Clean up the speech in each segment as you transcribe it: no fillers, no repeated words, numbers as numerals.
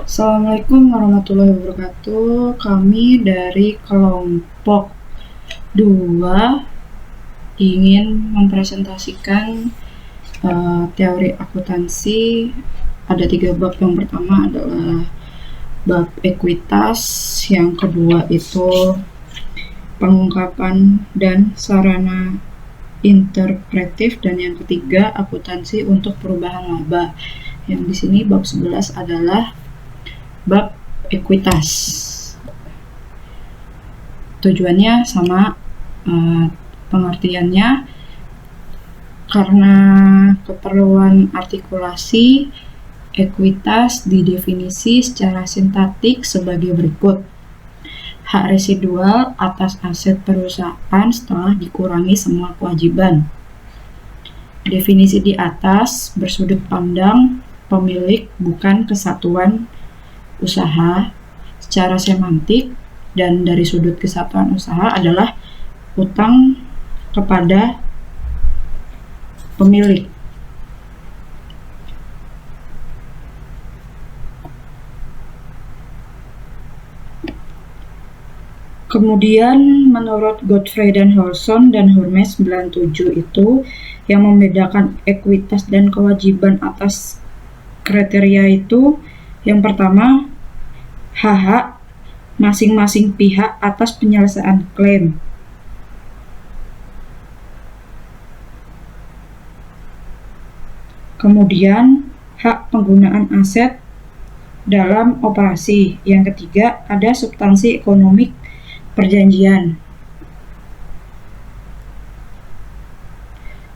Assalamualaikum warahmatullahi wabarakatuh. Kami dari kelompok 2 ingin mempresentasikan teori akuntansi. Ada 3 bab. Yang pertama adalah bab ekuitas, yang kedua itu pengungkapan dan sarana interpretif, dan yang ketiga akuntansi untuk perubahan laba. Yang di sini bab 11 adalah bab ekuitas. Tujuannya sama, pengertiannya karena keperluan artikulasi, ekuitas didefinisi secara sintaktik sebagai berikut: hak residual atas aset perusahaan setelah dikurangi semua kewajiban. Definisi di atas bersudut pandang pemilik bukan kesatuan usaha secara semantik, dan dari sudut kesatuan usaha adalah utang kepada pemilik. Kemudian menurut Godfrey dan Holson dan Hermes 97 itu yang membedakan ekuitas dan kewajiban atas kriteria itu, yang pertama, hak masing-masing pihak atas penyelesaian klaim. Kemudian hak penggunaan aset dalam operasi. Yang ketiga, ada substansi ekonomi perjanjian.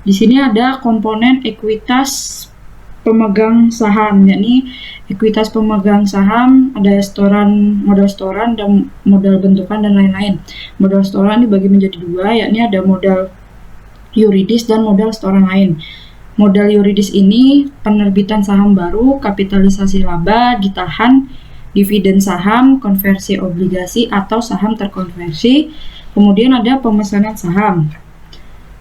Di sini ada komponen ekuitas pemegang saham, yakni ekuitas pemegang saham ada modal setoran dan modal bentukan dan lain-lain. Modal setoran dibagi menjadi 2, yakni ada modal yuridis dan modal setoran lain. Modal yuridis ini penerbitan saham baru, kapitalisasi laba, ditahan, dividen saham, konversi obligasi atau saham terkonversi. Kemudian ada pemesanan saham.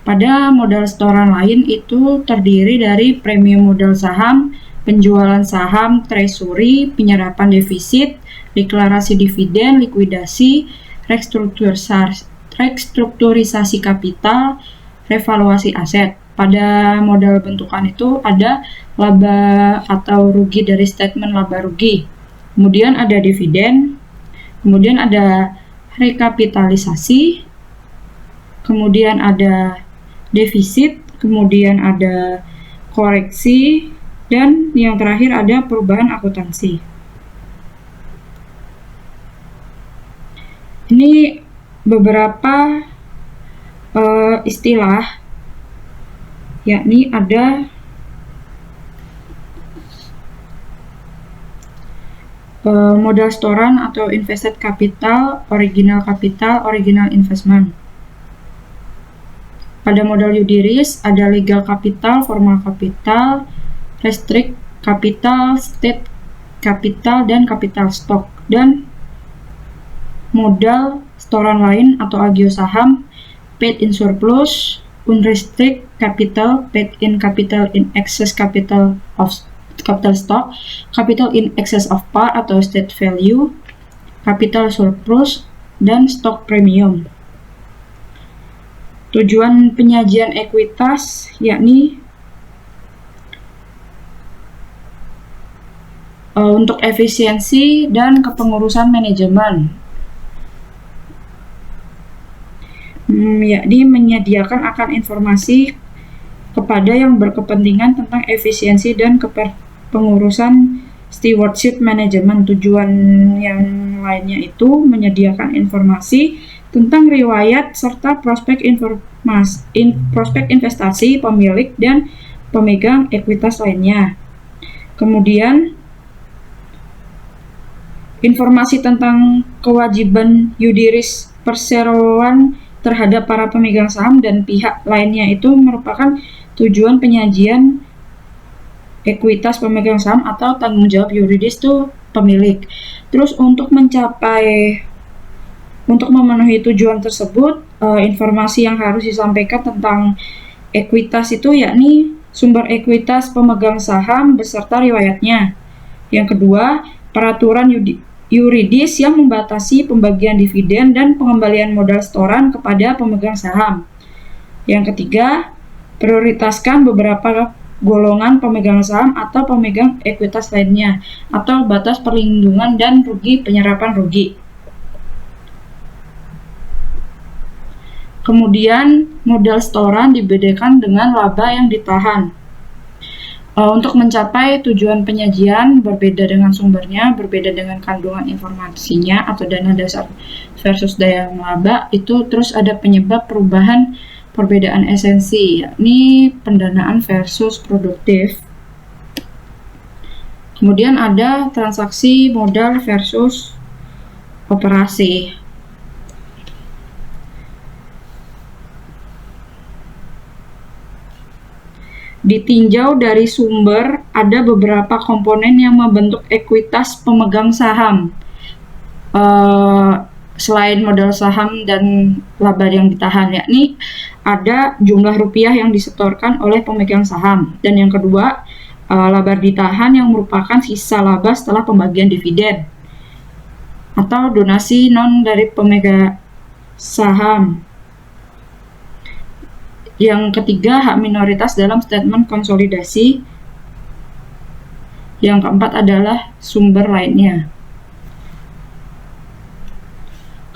Pada modal setoran lain itu terdiri dari premi modal saham, penjualan saham, treasury, penyerapan defisit, deklarasi dividen, likuidasi, restrukturisasi kapital, revaluasi aset. Pada modal bentukan itu ada laba atau rugi dari statement laba rugi. Kemudian ada dividen, kemudian ada rekapitalisasi, kemudian ada defisit, kemudian ada koreksi, dan yang terakhir ada perubahan akuntansi. Ini beberapa istilah, yakni ada modal setoran atau invested capital, original investment. Pada modal yudiris ada legal capital, formal capital, restrict capital, state capital, dan capital stock. Dan modal setoran lain atau agio saham, paid in surplus, unrestricted capital, paid in capital in excess capital of capital stock, capital in excess of par atau state value, capital surplus, dan stock premium. Tujuan penyajian ekuitas yakni untuk efisiensi dan kepengurusan manajemen, yakni menyediakan akan informasi kepada yang berkepentingan tentang efisiensi dan kepengurusan stewardship manajemen. Tujuan yang lainnya itu menyediakan informasi tentang riwayat serta prospek investasi pemilik dan pemegang ekuitas lainnya. Kemudian informasi tentang kewajiban yudiris perseroan terhadap para pemegang saham dan pihak lainnya itu merupakan tujuan penyajian ekuitas pemegang saham atau tanggung jawab yuridis itu pemilik. Terus untuk memenuhi tujuan tersebut, informasi yang harus disampaikan tentang ekuitas itu yakni sumber ekuitas pemegang saham beserta riwayatnya. Yang kedua, peraturan yuridis yang membatasi pembagian dividen dan pengembalian modal setoran kepada pemegang saham. Yang ketiga, prioritaskan beberapa golongan pemegang saham atau pemegang ekuitas lainnya, atau batas perlindungan dan rugi penyerapan rugi. Kemudian, modal setoran dibedakan dengan laba yang ditahan. Untuk mencapai tujuan penyajian berbeda dengan sumbernya, berbeda dengan kandungan informasinya atau dana dasar versus daya laba, itu terus ada penyebab perubahan perbedaan esensi, yakni pendanaan versus produktif. Kemudian ada transaksi modal versus operasi. Ditinjau dari sumber, ada beberapa komponen yang membentuk ekuitas pemegang saham. Selain modal saham dan laba yang ditahan, yakni ada jumlah rupiah yang disetorkan oleh pemegang saham. Dan yang kedua, laba ditahan yang merupakan sisa laba setelah pembagian dividen atau donasi non dari pemegang saham. Yang ketiga, hak minoritas dalam statement konsolidasi. Yang keempat adalah sumber lainnya.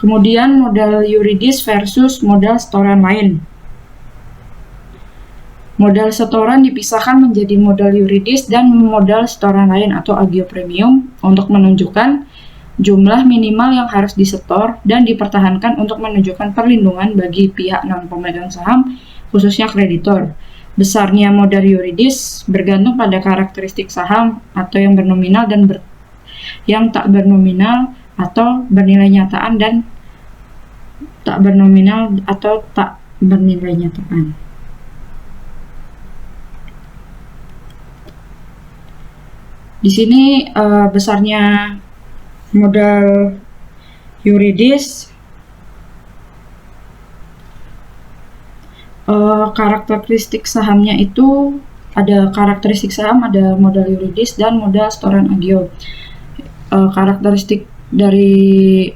Kemudian modal yuridis versus modal setoran lain. Modal setoran dipisahkan menjadi modal yuridis dan modal setoran lain atau agio premium untuk menunjukkan jumlah minimal yang harus disetor dan dipertahankan untuk menunjukkan perlindungan bagi pihak non-pemegang saham, khususnya kreditor. Besarnya modal yuridis bergantung pada karakteristik saham atau yang bernominal dan yang tak bernominal atau bernilai nyataan dan tak bernominal atau tak bernilai nyataan. Di sini besarnya modal yuridis, karakteristik sahamnya itu ada karakteristik saham, ada modal yuridis dan modal setoran agio. Karakteristik dari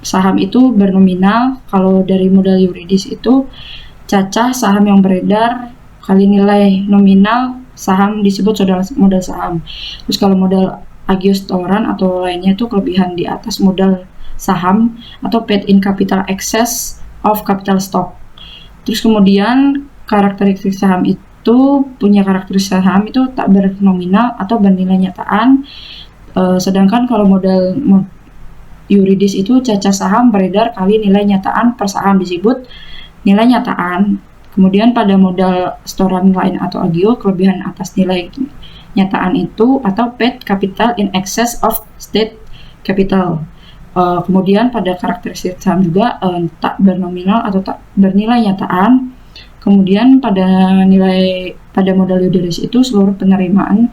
saham itu bernominal. Kalau dari modal yuridis itu cacah saham yang beredar kali nilai nominal saham disebut modal saham. Terus kalau modal agio setoran atau lainnya itu kelebihan di atas modal saham atau paid in capital excess of capital stock. Terus kemudian karakteristik saham itu punya karakteristik saham itu tak bernominal atau bernilai nyataan. Sedangkan kalau modal yuridis itu cacah saham beredar kali nilai nyataan per saham disebut nilai nyataan. Kemudian pada modal setoran lain atau agio, kelebihan atas nilai nyataan itu atau paid capital in excess of state capital. Kemudian pada karakteristik saham juga tak bernominal atau tak bernilai nyataan. Kemudian pada modal yuridis itu seluruh penerimaan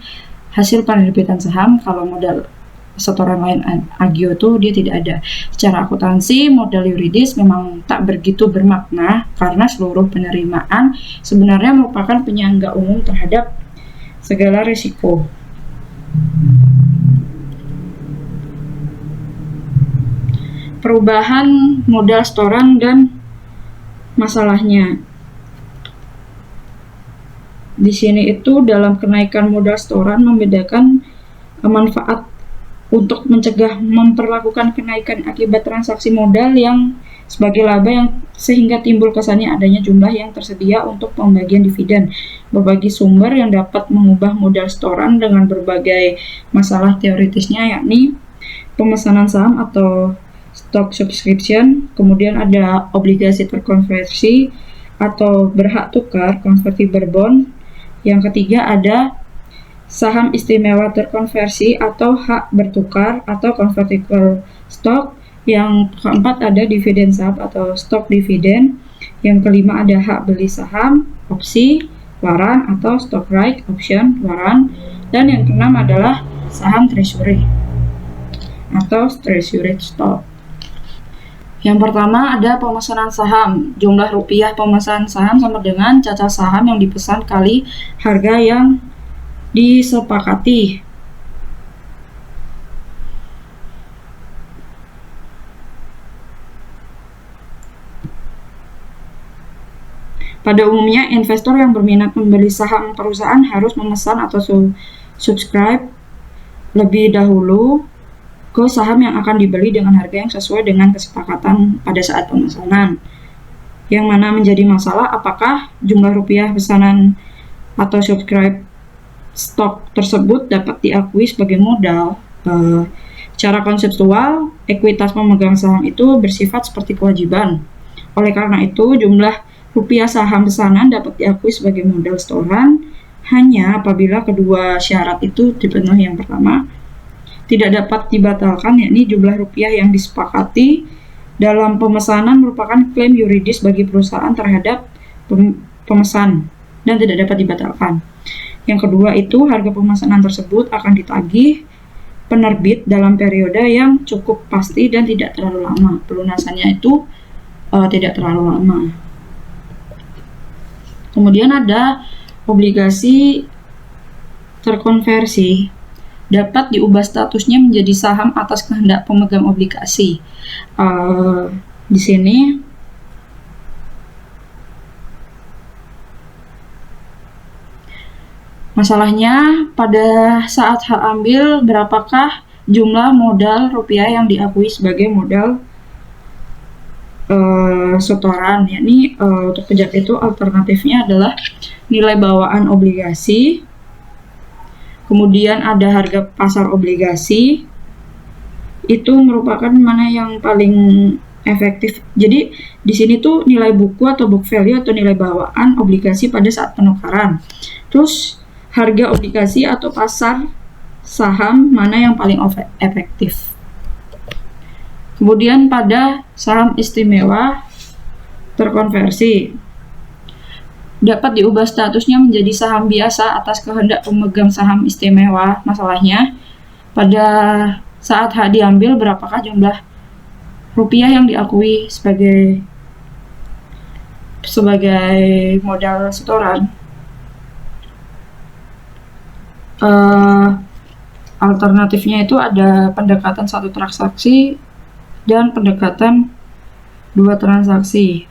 hasil penerbitan saham. Kalau modal setoran lain agio itu dia tidak ada. Secara akuntansi modal yuridis memang tak begitu bermakna karena seluruh penerimaan sebenarnya merupakan penyangga umum terhadap segala risiko. Perubahan modal setoran dan masalahnya. Di sini itu dalam kenaikan modal setoran membedakan manfaat untuk mencegah memperlakukan kenaikan akibat transaksi modal yang sebagai laba yang sehingga timbul kesannya adanya jumlah yang tersedia untuk pembagian dividen. Berbagi sumber yang dapat mengubah modal setoran dengan berbagai masalah teoritisnya, yakni pemesanan saham atau stock subscription, kemudian ada obligasi terkonversi atau berhak tukar convertible bond. Yang ketiga ada saham istimewa terkonversi atau hak bertukar atau convertible stock. Yang keempat ada dividen saham atau stock dividen. Yang kelima ada hak beli saham, opsi, waran atau stock right, option, waran. Dan yang keenam adalah saham treasury atau treasury stock. Yang pertama ada pemesanan saham. Jumlah rupiah pemesanan saham sama dengan cacah saham yang dipesan kali harga yang disepakati. Pada umumnya, investor yang berminat membeli saham perusahaan harus memesan atau subscribe lebih dahulu ke saham yang akan dibeli dengan harga yang sesuai dengan kesepakatan pada saat pemesanan. Yang mana menjadi masalah apakah jumlah rupiah pesanan atau subscribe stok tersebut dapat diakui sebagai modal. Secara konseptual, ekuitas pemegang saham itu bersifat seperti kewajiban. Oleh karena itu, jumlah rupiah saham pesanan dapat diakui sebagai modal setoran hanya apabila kedua syarat itu dipenuhi. Yang pertama, tidak dapat dibatalkan, yakni jumlah rupiah yang disepakati dalam pemesanan merupakan klaim yuridis bagi perusahaan terhadap pemesan dan tidak dapat dibatalkan. Yang kedua itu, harga pemesanan tersebut akan ditagih penerbit dalam periode yang cukup pasti dan tidak terlalu lama. Pelunasannya itu tidak terlalu lama. Kemudian ada obligasi terkonversi, dapat diubah statusnya menjadi saham atas kehendak pemegang obligasi. Di sini masalahnya pada saat hak ambil, berapakah jumlah modal rupiah yang diakui sebagai modal setoran, yakni untuk pajak itu alternatifnya adalah nilai bawaan obligasi, kemudian ada harga pasar obligasi, itu merupakan mana yang paling efektif. Jadi di sini tuh nilai buku atau book value atau nilai bawaan obligasi pada saat penukaran, terus harga obligasi atau pasar saham mana yang paling efektif. Kemudian pada saham istimewa terkonversi, dapat diubah statusnya menjadi saham biasa atas kehendak pemegang saham istimewa. Masalahnya, pada saat hak diambil, berapakah jumlah rupiah yang diakui sebagai modal setoran? Alternatifnya itu ada pendekatan satu transaksi dan pendekatan dua transaksi.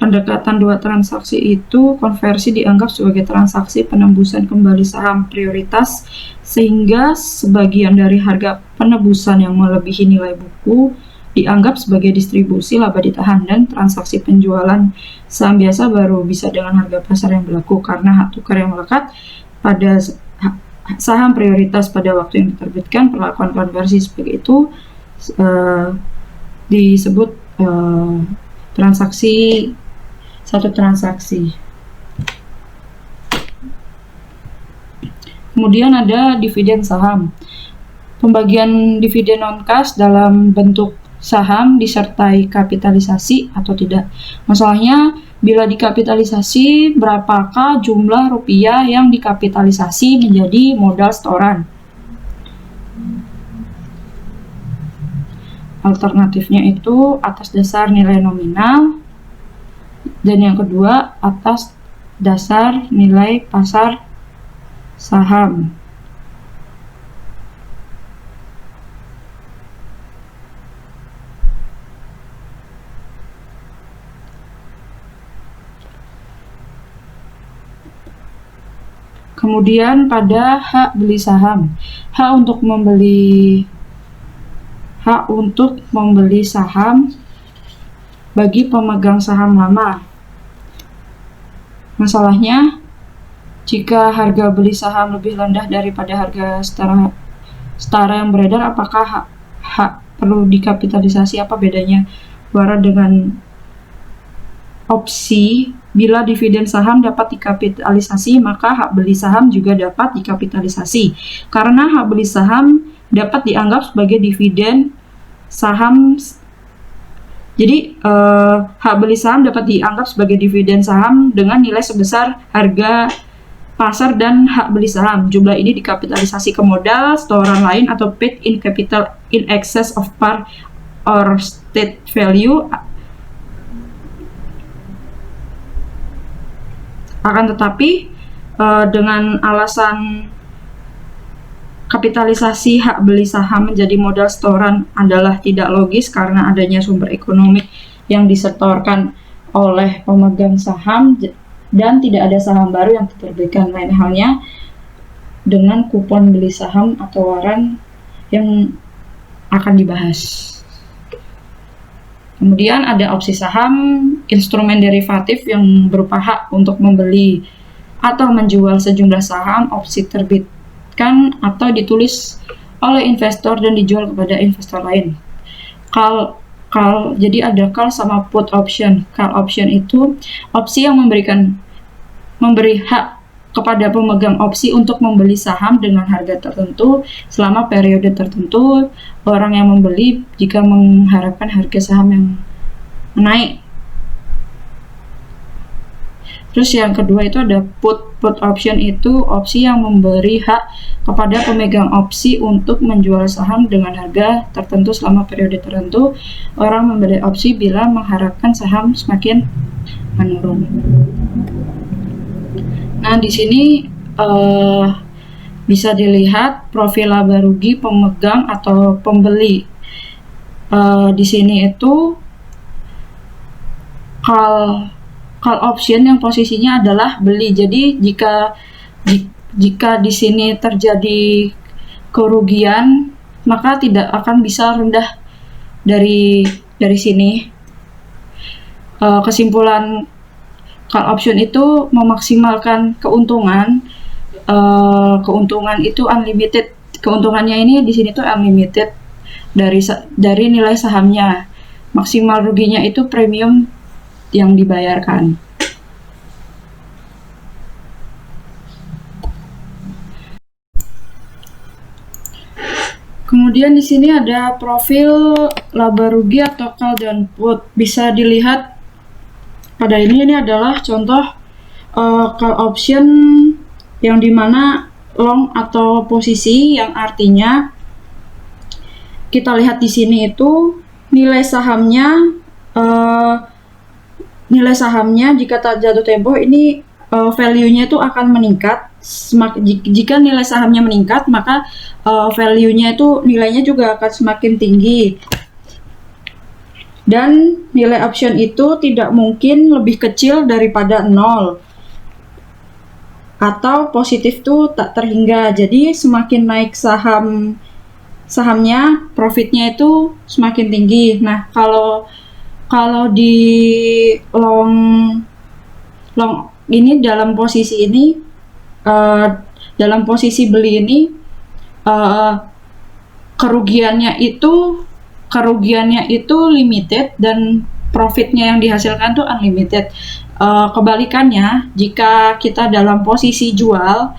Pendekatan dua transaksi itu konversi dianggap sebagai transaksi penembusan kembali saham prioritas, sehingga sebagian dari harga penebusan yang melebihi nilai buku dianggap sebagai distribusi laba ditahan, dan transaksi penjualan saham biasa baru bisa dengan harga pasar yang berlaku karena hak tukar yang melekat pada saham prioritas pada waktu yang diterbitkan. Perlakuan konversi sebagai itu disebut satu transaksi. Kemudian ada dividen saham. Pembagian dividen non-cash dalam bentuk saham disertai kapitalisasi atau tidak. Masalahnya, bila dikapitalisasi, berapakah jumlah rupiah yang dikapitalisasi menjadi modal setoran? Alternatifnya itu atas dasar nilai nominal, dan yang kedua atas dasar nilai pasar saham. Kemudian pada hak beli saham, hak untuk membeli saham bagi pemegang saham lama. Masalahnya, jika harga beli saham lebih rendah daripada harga setara yang beredar, apakah hak perlu dikapitalisasi? Apa bedanya wara dengan opsi? Bila dividen saham dapat dikapitalisasi, maka hak beli saham juga dapat dikapitalisasi. Karena hak beli saham dapat dianggap sebagai dividen saham. Jadi hak beli saham dapat dianggap sebagai dividen saham dengan nilai sebesar harga pasar dan hak beli saham. Jumlah ini dikapitalisasi ke modal setoran lain atau paid in capital in excess of par or state value. Akan tetapi dengan alasan kapitalisasi hak beli saham menjadi modal setoran adalah tidak logis karena adanya sumber ekonomi yang disetorkan oleh pemegang saham dan tidak ada saham baru yang diterbitkan. Lain halnya dengan kupon beli saham atau waran yang akan dibahas. Kemudian ada opsi saham, instrumen derivatif yang berupa hak untuk membeli atau menjual sejumlah saham opsi terbitkan atau ditulis oleh investor dan dijual kepada investor lain. Jadi ada call sama put option. Call option itu opsi yang memberi hak kepada pemegang opsi untuk membeli saham dengan harga tertentu selama periode tertentu. Orang yang membeli jika mengharapkan harga saham yang naik. Terus yang kedua itu ada put. Put option itu opsi yang memberi hak kepada pemegang opsi untuk menjual saham dengan harga tertentu selama periode tertentu. Orang membeli opsi bila mengharapkan saham semakin menurun. Nah, di sini bisa dilihat profil laba rugi pemegang atau pembeli. Di sini itu call option yang posisinya adalah beli. Jadi jika di sini terjadi kerugian, maka tidak akan bisa rendah dari sini. Kesimpulan call option itu memaksimalkan keuntungan. Keuntungan itu unlimited. Keuntungannya ini di sini tuh unlimited dari nilai sahamnya. Maksimal ruginya itu premium yang dibayarkan. Kemudian di sini ada profil laba rugi atau call dan put. Bisa dilihat pada ini adalah contoh call option yang dimana long atau posisi, yang artinya kita lihat di sini itu nilai sahamnya jika tak jatuh tempo ini value-nya itu akan meningkat. Jika nilai sahamnya meningkat, maka value-nya itu nilainya juga akan semakin tinggi. Dan nilai option itu tidak mungkin lebih kecil daripada 0. Atau positif itu tak terhingga. Jadi semakin naik sahamnya, profitnya itu semakin tinggi. Nah, kalau di long ini dalam posisi ini, dalam posisi beli ini, kerugiannya itu limited dan profitnya yang dihasilkan tuh unlimited. Kebalikannya, jika kita dalam posisi jual,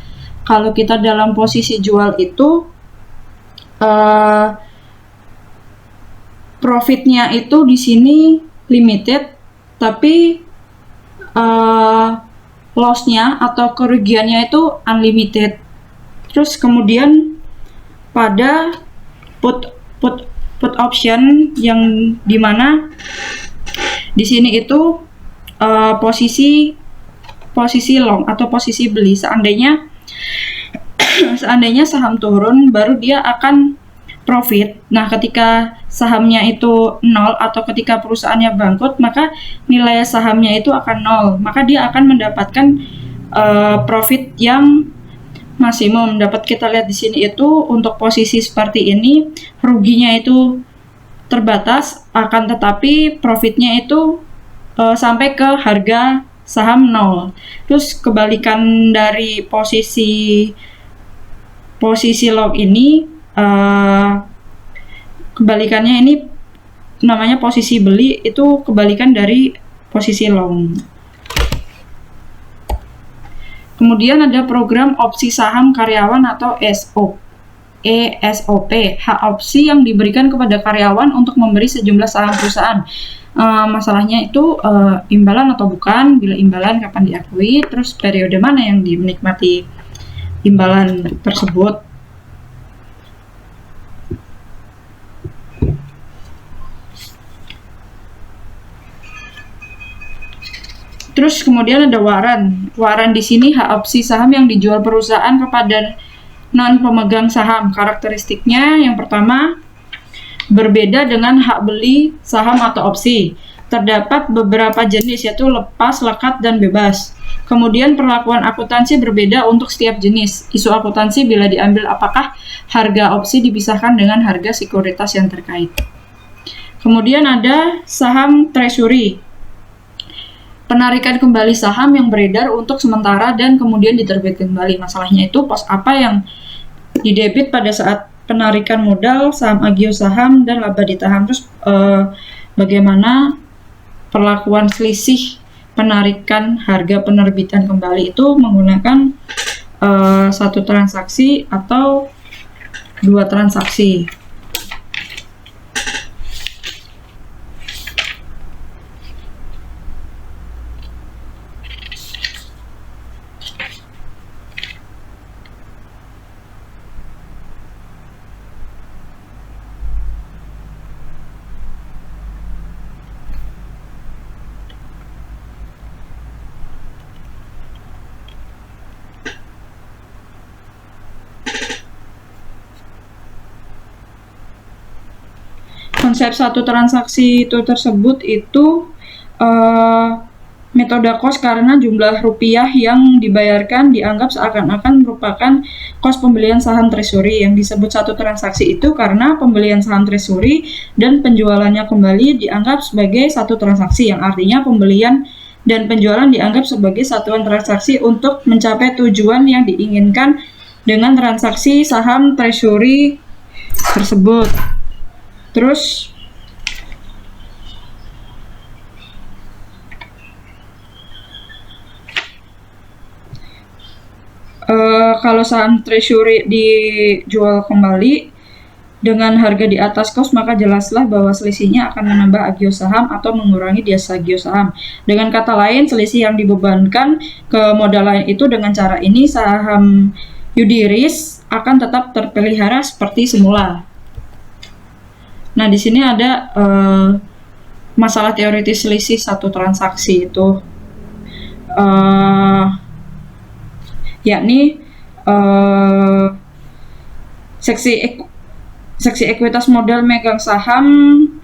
kalau kita dalam posisi jual itu profitnya itu di sini limited, tapi loss-nya atau kerugiannya itu unlimited. Terus kemudian pada put option yang dimana di sini itu posisi long atau posisi beli. Seandainya saham turun, baru dia akan profit. Nah, ketika sahamnya itu 0 atau ketika perusahaannya bangkrut, maka nilai sahamnya itu akan 0. Maka dia akan mendapatkan profit yang maksimum. Dapat kita lihat di sini itu untuk posisi seperti ini, ruginya itu terbatas, akan tetapi profitnya itu sampai ke harga saham 0. Terus kebalikan dari posisi long ini, kebalikannya ini namanya posisi beli, itu kebalikan dari posisi long. Kemudian ada program opsi saham karyawan atau ESOP. Hak opsi yang diberikan kepada karyawan untuk memberi sejumlah saham perusahaan. Masalahnya itu imbalan atau bukan, bila imbalan kapan diakui, terus periode mana yang dinikmati imbalan tersebut. Terus kemudian ada waran. Waran di sini hak opsi saham yang dijual perusahaan kepada non pemegang saham. Karakteristiknya yang pertama, berbeda dengan hak beli saham atau opsi. Terdapat beberapa jenis, yaitu lepas, lekat, dan bebas. Kemudian perlakuan akuntansi berbeda untuk setiap jenis. Isu akuntansi bila diambil apakah harga opsi dipisahkan dengan harga sekuritas yang terkait. Kemudian ada saham treasury. Penarikan kembali saham yang beredar untuk sementara dan kemudian diterbitkan kembali. Masalahnya itu pos apa yang didebit pada saat penarikan modal, saham agio saham, dan laba ditahan. Terus bagaimana perlakuan selisih penarikan harga penerbitan kembali itu menggunakan satu transaksi atau dua transaksi. Konsep satu transaksi itu tersebut itu metode cost karena jumlah rupiah yang dibayarkan dianggap seakan-akan merupakan cost pembelian saham treasury. Yang disebut satu transaksi itu karena pembelian saham treasury dan penjualannya kembali dianggap sebagai satu transaksi, yang artinya pembelian dan penjualan dianggap sebagai satuan transaksi untuk mencapai tujuan yang diinginkan dengan transaksi saham treasury tersebut. Terus kalau saham treasury dijual kembali dengan harga di atas cost, maka jelaslah bahwa selisihnya akan menambah agio saham atau mengurangi biasa agio saham. Dengan kata lain, selisih yang dibebankan ke modal lain itu dengan cara ini saham UDIRIS akan tetap terpelihara seperti semula. Nah, di sini ada masalah teoritis selisih satu transaksi itu, yakni seksi ekuitas modal megang saham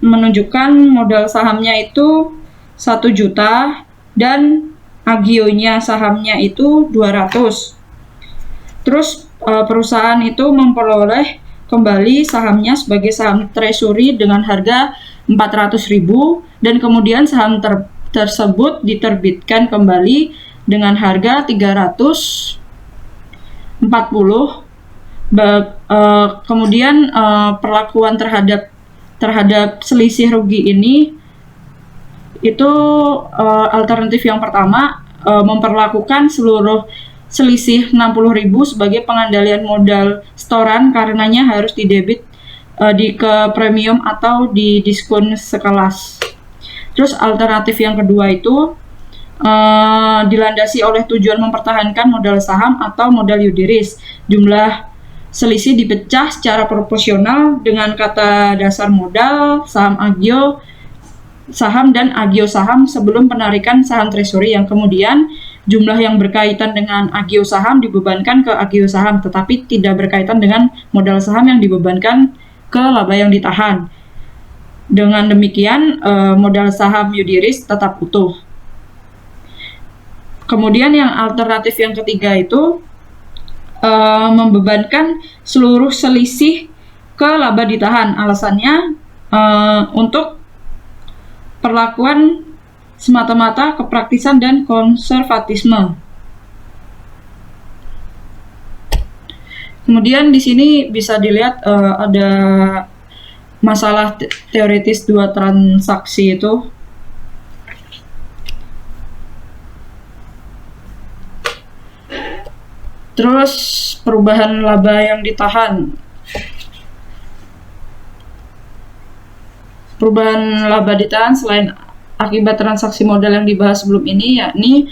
menunjukkan modal sahamnya itu 1 juta dan agionya sahamnya itu 200. Terus perusahaan itu memperoleh kembali sahamnya sebagai saham treasury dengan harga 400.000 dan kemudian saham tersebut diterbitkan kembali dengan harga 340. Kemudian perlakuan terhadap selisih rugi ini itu alternatif yang pertama, memperlakukan seluruh selisih 60.000 sebagai pengembalian modal setoran karenanya harus didebit ke premium atau di diskon sekelas. Terus alternatif yang kedua itu dilandasi oleh tujuan mempertahankan modal saham atau modal UDIRIS. Jumlah selisih dipecah secara proporsional dengan kata dasar modal, saham agio saham dan agio saham sebelum penarikan saham treasury, yang kemudian jumlah yang berkaitan dengan agio saham dibebankan ke agio saham tetapi tidak berkaitan dengan modal saham yang dibebankan ke laba yang ditahan. Dengan demikian modal saham UDIRIS tetap utuh. Kemudian yang alternatif yang ketiga itu membebankan seluruh selisih ke laba ditahan. Alasannya untuk perlakuan semata-mata kepraktisan dan konservatisme. Kemudian di sini bisa dilihat ada masalah teoritis dua transaksi itu. Terus perubahan laba yang ditahan. Perubahan laba ditahan selain akibat transaksi modal yang dibahas sebelum ini, yakni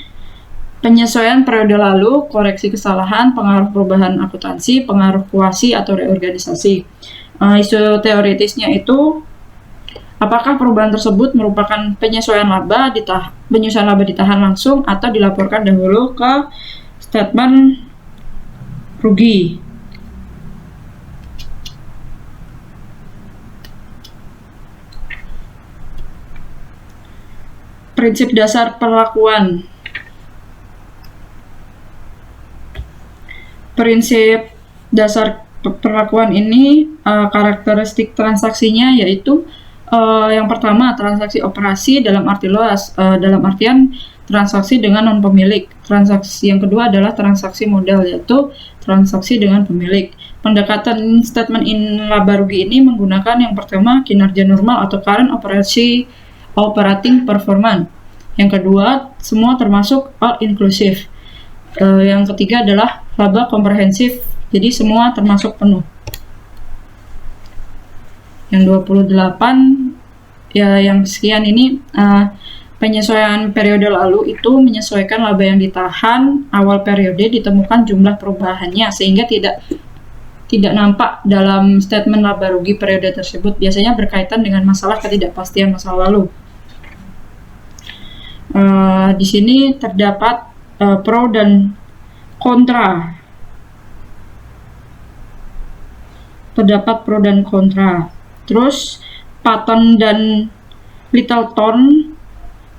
penyesuaian periode lalu, koreksi kesalahan, pengaruh perubahan akuntansi, pengaruh kuasi atau reorganisasi. Isu teoritisnya itu, apakah perubahan tersebut merupakan penyesuaian laba ditahan langsung atau dilaporkan dahulu ke statement rugi. Prinsip dasar perlakuan. Prinsip dasar perlakuan ini karakteristik transaksinya yaitu yang pertama transaksi operasi dalam arti luas, dalam artian transaksi dengan non pemilik. Transaksi yang kedua adalah transaksi modal, yaitu transaksi dengan pemilik. Pendekatan statement in laba rugi ini menggunakan yang pertama kinerja normal atau current operating performance. Yang kedua semua termasuk all inclusive. Yang ketiga adalah laba komprehensif, jadi semua termasuk penuh. Yang 28 ya, yang sekian ini penyesuaian periode lalu itu menyesuaikan laba yang ditahan awal periode ditemukan jumlah perubahannya sehingga tidak nampak dalam statement laba rugi periode tersebut, biasanya berkaitan dengan masalah ketidakpastian masa lalu. Di sini terdapat pro dan kontra. Terdapat pro dan kontra. Terus Patton dan Littleton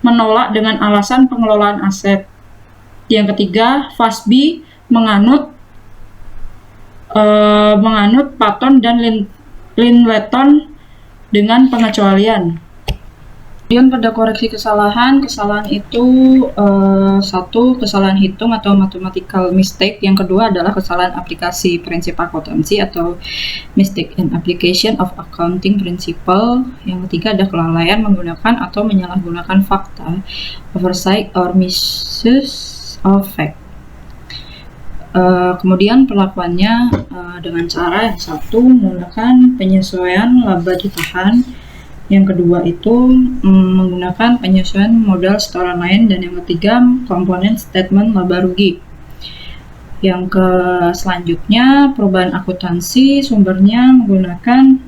menolak dengan alasan pengelolaan aset. Yang ketiga, Fasby menganut Patton dan Littleton dengan pengecualian. Kemudian pada koreksi kesalahan itu satu, kesalahan hitung atau mathematical mistake. Yang kedua adalah kesalahan aplikasi prinsip akuntansi atau mistake in application of accounting principle. Yang ketiga ada kelalaian menggunakan atau menyalahgunakan fakta, oversight or misuse of fact. Kemudian perlakuannya dengan cara yang satu menggunakan penyesuaian laba ditahan. Yang kedua itu menggunakan penyesuaian modal setoran lain, dan yang ketiga komponen statement laba rugi. Yang selanjutnya perubahan akuntansi sumbernya menggunakan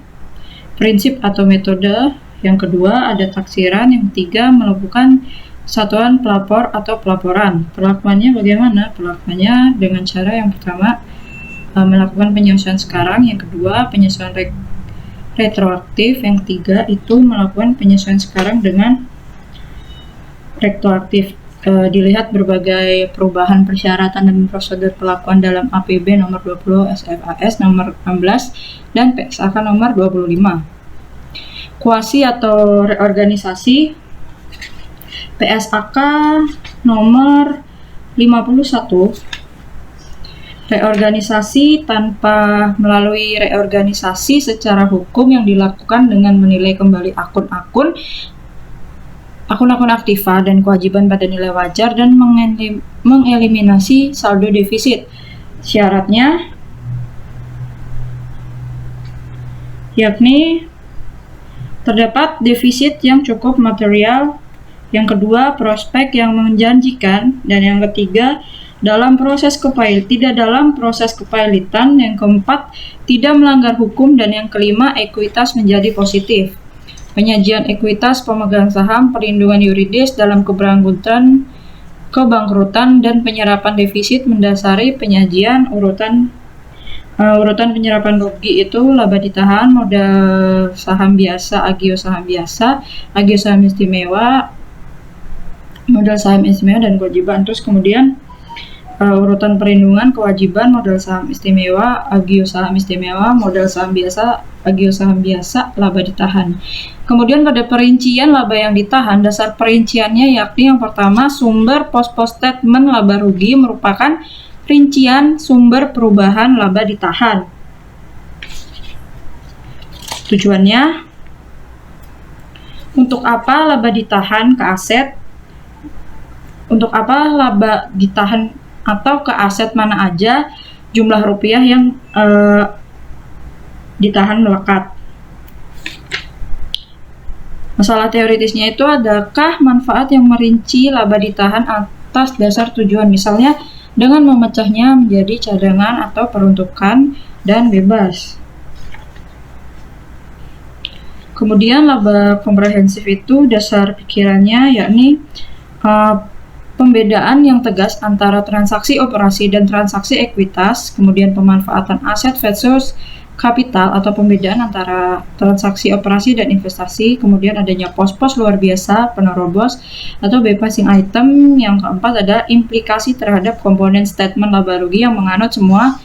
prinsip atau metode. Yang kedua ada taksiran. Yang ketiga melakukan satuan pelapor atau pelaporan. Perlakuannya bagaimana? Perlakuannya dengan cara yang pertama melakukan penyesuaian sekarang, yang kedua penyesuaian retroaktif, yang ketiga itu melakukan penyesuaian sekarang dengan retroaktif. Dilihat berbagai perubahan persyaratan dan prosedur perlakuan dalam APB nomor 20, SFAS nomor 16, dan PSAK nomor 25. Kuasi atau reorganisasi, PSAK nomor 51. Reorganisasi tanpa melalui reorganisasi secara hukum yang dilakukan dengan menilai kembali akun-akun aktiva dan kewajiban pada nilai wajar dan mengeliminasi saldo defisit. Syaratnya yakni terdapat defisit yang cukup material, yang kedua prospek yang menjanjikan, dan yang ketiga tidak dalam proses kepailitan, yang keempat tidak melanggar hukum, dan yang kelima ekuitas menjadi positif. Penyajian ekuitas pemegang saham, perlindungan yuridis dalam kebangkrutan dan penyerapan defisit mendasari penyajian urutan penyerapan rugi itu laba ditahan, modal saham biasa, agio saham biasa, agio saham istimewa, modal saham istimewa, dan kewajiban. Terus kemudian urutan perlindungan, kewajiban, modal saham istimewa, agio saham istimewa, modal saham biasa, agio saham biasa, laba ditahan. Kemudian pada perincian laba yang ditahan, dasar perinciannya yakni yang pertama sumber pos-pos statement laba rugi merupakan rincian sumber perubahan laba ditahan. Tujuannya untuk apa laba ditahan ke aset? Untuk apa laba ditahan atau ke aset mana aja jumlah rupiah yang ditahan melekat. Masalah teoritisnya itu adakah manfaat yang merinci laba ditahan atas dasar tujuan, misalnya dengan memecahnya menjadi cadangan atau peruntukan dan bebas. Kemudian laba komprehensif itu dasar pikirannya yakni pembedaan yang tegas antara transaksi operasi dan transaksi ekuitas, kemudian pemanfaatan aset versus kapital atau pembedaan antara transaksi operasi dan investasi, kemudian adanya pos-pos luar biasa, penerobos, atau bypassing item. Yang keempat adalah implikasi terhadap komponen statement laba rugi yang menganut semua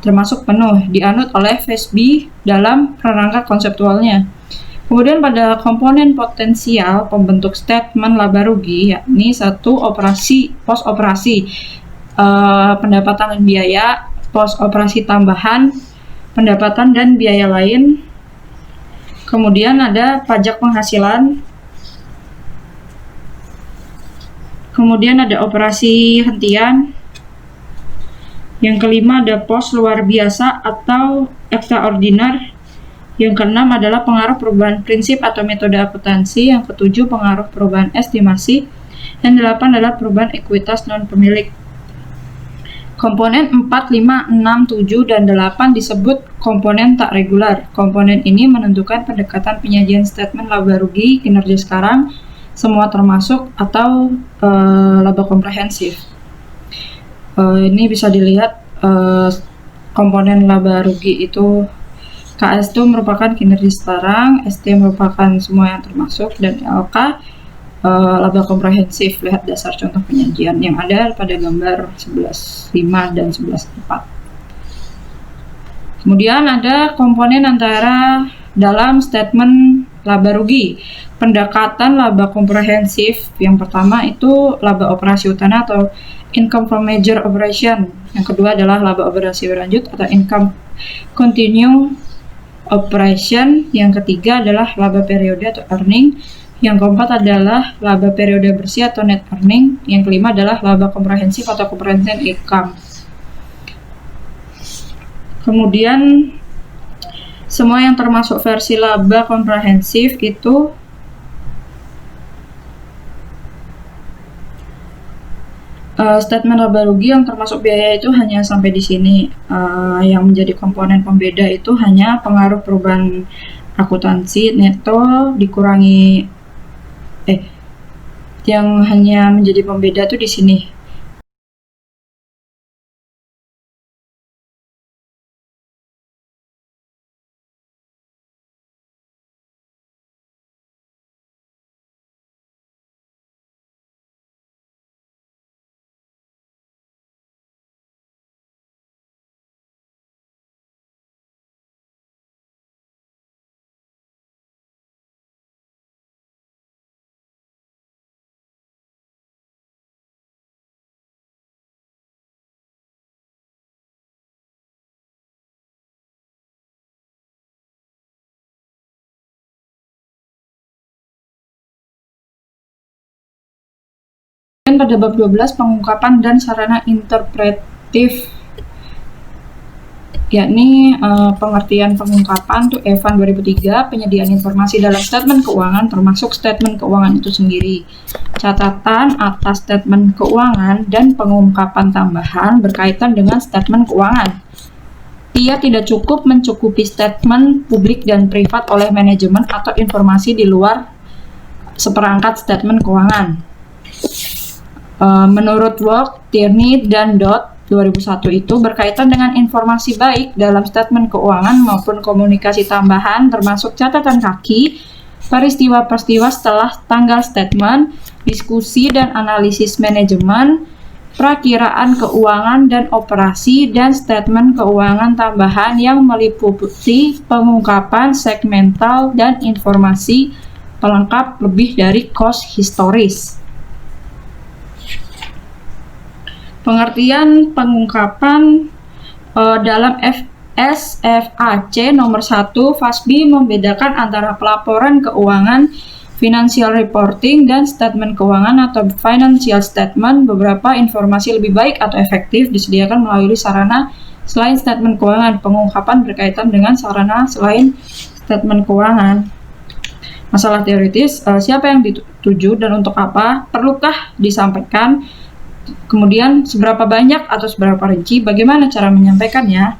termasuk penuh, dianut oleh FASB dalam kerangka konseptualnya. Kemudian pada komponen potensial pembentuk statement laba rugi, yakni satu pos operasi, pendapatan dan biaya, pos operasi tambahan, pendapatan dan biaya lain. Kemudian ada pajak penghasilan. Kemudian ada operasi hentian. Yang kelima ada pos luar biasa atau extraordinary. Yang keenam adalah pengaruh perubahan prinsip atau metode akuntansi. Yang ketujuh pengaruh perubahan estimasi. Yang delapan adalah perubahan ekuitas non pemilik. Komponen 4, 5, 6, 7, dan 8 disebut komponen tak regular. Komponen ini menentukan pendekatan penyajian statement laba rugi kinerja sekarang, semua termasuk atau laba komprehensif. Ini bisa dilihat komponen laba rugi itu KS itu merupakan kinerja sekarang, ST merupakan semua yang termasuk, dan LK laba komprehensif. Lihat dasar contoh penyajian yang ada pada gambar 11.5 dan 11.4. Kemudian ada komponen antara dalam statement laba rugi. Pendekatan laba komprehensif yang pertama itu laba operasi utama atau income from major operation. Yang kedua adalah laba operasi berlanjut atau income continue operation. Yang ketiga adalah laba periode atau earning. Yang keempat adalah laba periode bersih atau net earning. Yang kelima adalah laba komprehensif atau comprehensive income. Kemudian semua yang termasuk versi laba komprehensif itu statement laba rugi yang termasuk biaya itu hanya sampai di sini. Yang menjadi komponen pembeda itu hanya pengaruh perubahan akuntansi neto dikurangi yang hanya menjadi pembeda tuh di sini. Pada bab 12 pengungkapan dan sarana interpretif, yakni pengertian pengungkapan tuh Evan 2003, penyediaan informasi dalam statement keuangan termasuk statement keuangan itu sendiri, catatan atas statement keuangan dan pengungkapan tambahan berkaitan dengan statement keuangan. Ia tidak cukup mencukupi statement publik dan privat oleh manajemen atau informasi di luar seperangkat statement keuangan. Menurut Walk, Tierney, dan Dodd 2001 itu berkaitan dengan informasi baik dalam statement keuangan maupun komunikasi tambahan termasuk catatan kaki, peristiwa-peristiwa setelah tanggal statement, diskusi dan analisis manajemen, perakiraan keuangan dan operasi, dan statement keuangan tambahan yang meliputi pengungkapan segmental dan informasi pelengkap lebih dari cost historis. Pengertian pengungkapan dalam SFAC nomor 1, FASB membedakan antara pelaporan keuangan, financial reporting, dan statement keuangan atau financial statement. Beberapa informasi lebih baik atau efektif disediakan melalui sarana selain statement keuangan. Pengungkapan berkaitan dengan sarana selain statement keuangan. Masalah teoritis, siapa yang dituju dan untuk apa? Perlukah disampaikan? Kemudian seberapa banyak atau seberapa rinci, bagaimana cara menyampaikannya?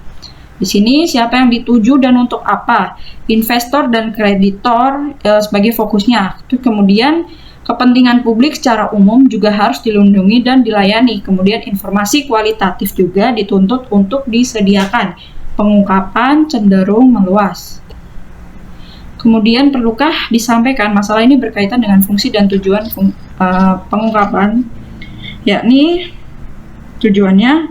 Di sini siapa yang dituju dan untuk apa? Investor dan kreditor sebagai fokusnya. Kemudian kepentingan publik secara umum juga harus dilindungi dan dilayani. Kemudian informasi kualitatif juga dituntut untuk disediakan. pengungkapan cenderung meluas. Kemudian perlukah disampaikan masalah ini berkaitan dengan fungsi dan tujuan pengungkapan, yakni tujuannya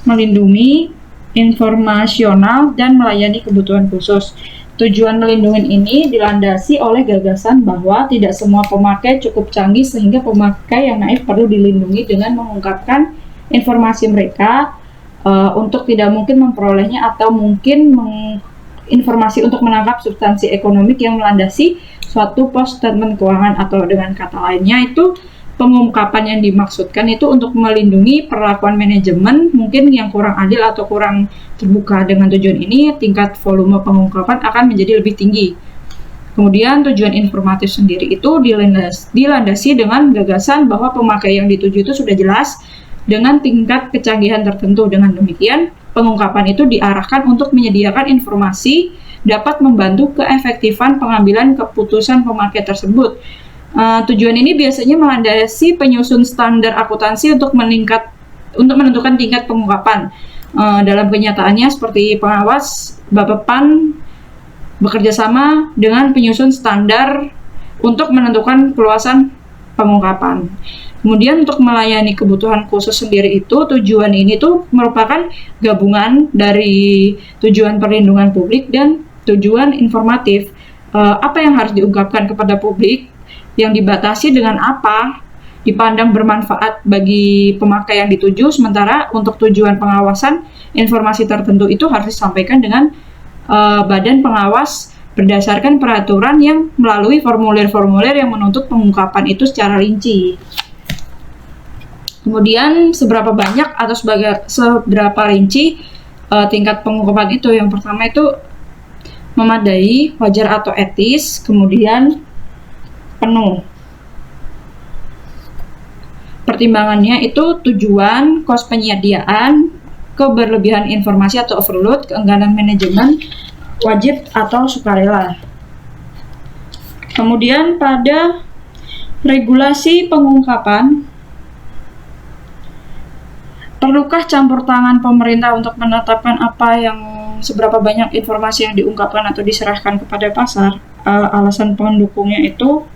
melindungi, informasional, dan melayani kebutuhan khusus. Tujuan melindungi ini dilandasi oleh gagasan bahwa tidak semua pemakai cukup canggih sehingga pemakai yang naif perlu dilindungi dengan mengungkapkan informasi mereka untuk tidak mungkin memperolehnya atau mungkin informasi untuk menangkap substansi ekonomik yang melandasi suatu post statement keuangan, atau dengan kata lainnya itu pengungkapan yang dimaksudkan itu untuk melindungi perlakuan manajemen mungkin yang kurang adil atau kurang terbuka. Dengan tujuan ini tingkat volume pengungkapan akan menjadi lebih tinggi. Kemudian tujuan informatif sendiri itu dilandasi dengan gagasan bahwa pemakai yang dituju itu sudah jelas dengan tingkat kecanggihan tertentu. Dengan demikian pengungkapan itu diarahkan untuk menyediakan informasi dapat membantu keefektifan pengambilan keputusan pemakai tersebut. Tujuan ini biasanya melandasi penyusun standar akuntansi untuk menentukan tingkat pengungkapan. Dalam kenyataannya seperti pengawas Bapepam bekerja sama dengan penyusun standar untuk menentukan keluasan pengungkapan. Kemudian untuk melayani kebutuhan khusus sendiri itu tujuan ini tuh merupakan gabungan dari tujuan perlindungan publik dan tujuan informatif. Apa yang harus diungkapkan kepada publik, yang dibatasi dengan apa, dipandang bermanfaat bagi pemakai yang dituju, sementara untuk tujuan pengawasan informasi tertentu itu harus disampaikan dengan badan pengawas berdasarkan peraturan yang melalui formulir-formulir yang menuntut pengungkapan itu secara rinci. Kemudian seberapa banyak atau seberapa rinci tingkat pengungkapan itu? Yang pertama itu memadai, wajar atau etis, kemudian penuh. Pertimbangannya itu tujuan, kos penyediaan, keberlebihan informasi atau overload, keengganan manajemen, wajib atau sukarela. Kemudian pada regulasi pengungkapan, perlukah campur tangan pemerintah untuk menetapkan seberapa banyak informasi yang diungkapkan atau diserahkan kepada pasar? Alasan pendukungnya itu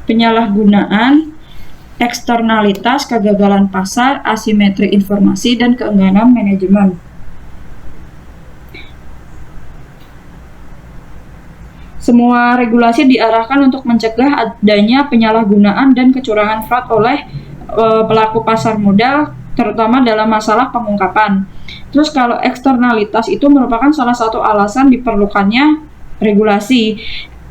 penyalahgunaan, eksternalitas, kegagalan pasar, asimetri informasi, dan keengganan manajemen. Semua regulasi diarahkan untuk mencegah adanya penyalahgunaan dan kecurangan fraud oleh pelaku pasar modal, terutama dalam masalah pengungkapan. Terus kalau eksternalitas itu merupakan salah satu alasan diperlukannya regulasi.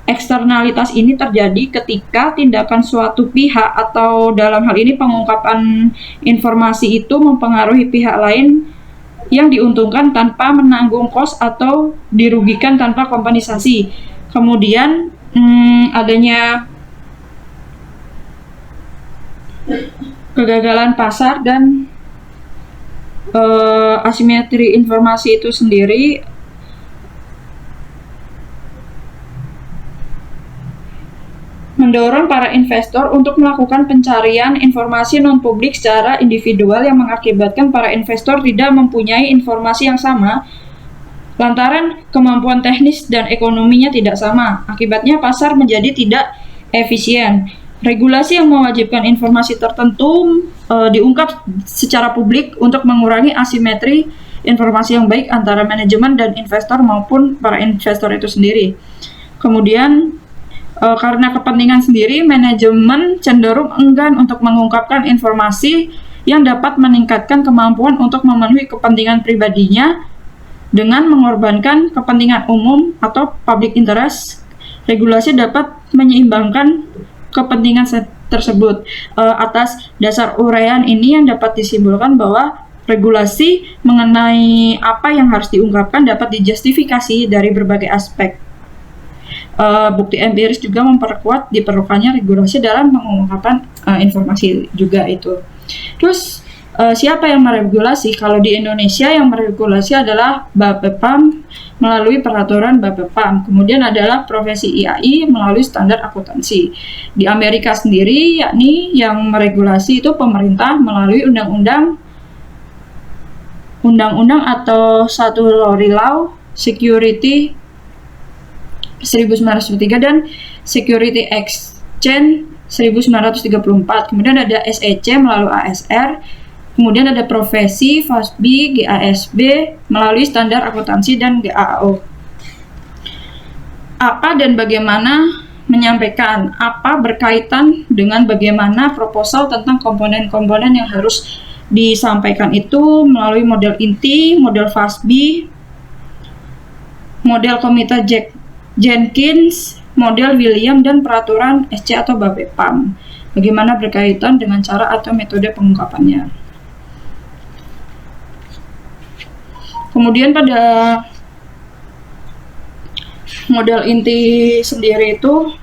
Eksternalitas ini terjadi ketika tindakan suatu pihak atau dalam hal ini pengungkapan informasi itu mempengaruhi pihak lain yang diuntungkan tanpa menanggung kos atau dirugikan tanpa kompensasi. Kemudian adanya kegagalan pasar dan asimetri informasi itu sendiri mendorong para investor untuk melakukan pencarian informasi non-publik secara individual yang mengakibatkan para investor tidak mempunyai informasi yang sama lantaran kemampuan teknis dan ekonominya tidak sama. Akibatnya pasar menjadi tidak efisien. Regulasi yang mewajibkan informasi tertentu diungkap secara publik untuk mengurangi asimetri informasi yang baik antara manajemen dan investor maupun para investor itu sendiri. Kemudian karena kepentingan sendiri, manajemen cenderung enggan untuk mengungkapkan informasi yang dapat meningkatkan kemampuan untuk memenuhi kepentingan pribadinya dengan mengorbankan kepentingan umum atau public interest. Regulasi dapat menyeimbangkan kepentingan tersebut. Atas dasar uraian ini yang dapat disimpulkan bahwa regulasi mengenai apa yang harus diungkapkan dapat dijustifikasi dari berbagai aspek. Bukti empiris juga memperkuat diperlukannya regulasi dalam pengungkapan informasi juga itu. Terus siapa yang meregulasi? Kalau di Indonesia yang meregulasi adalah Bapepam melalui peraturan Bapepam. Kemudian adalah profesi IAI melalui standar akuntansi. Di Amerika sendiri yakni yang meregulasi itu pemerintah melalui undang-undang undang-undang atau satu Lorry Law, Security 1903 dan Security Exchange 1934. Kemudian ada SEC melalui ASR. Kemudian ada profesi, FASB, GASB melalui standar akuntansi dan GAO. Apa dan bagaimana menyampaikan? Apa berkaitan dengan bagaimana proposal tentang komponen-komponen yang harus disampaikan itu melalui model inti, model FASB, model komite Jenkins, model William, dan peraturan SC atau Bapepam. Bagaimana berkaitan dengan cara atau metode pengungkapannya. Kemudian pada model inti sendiri itu,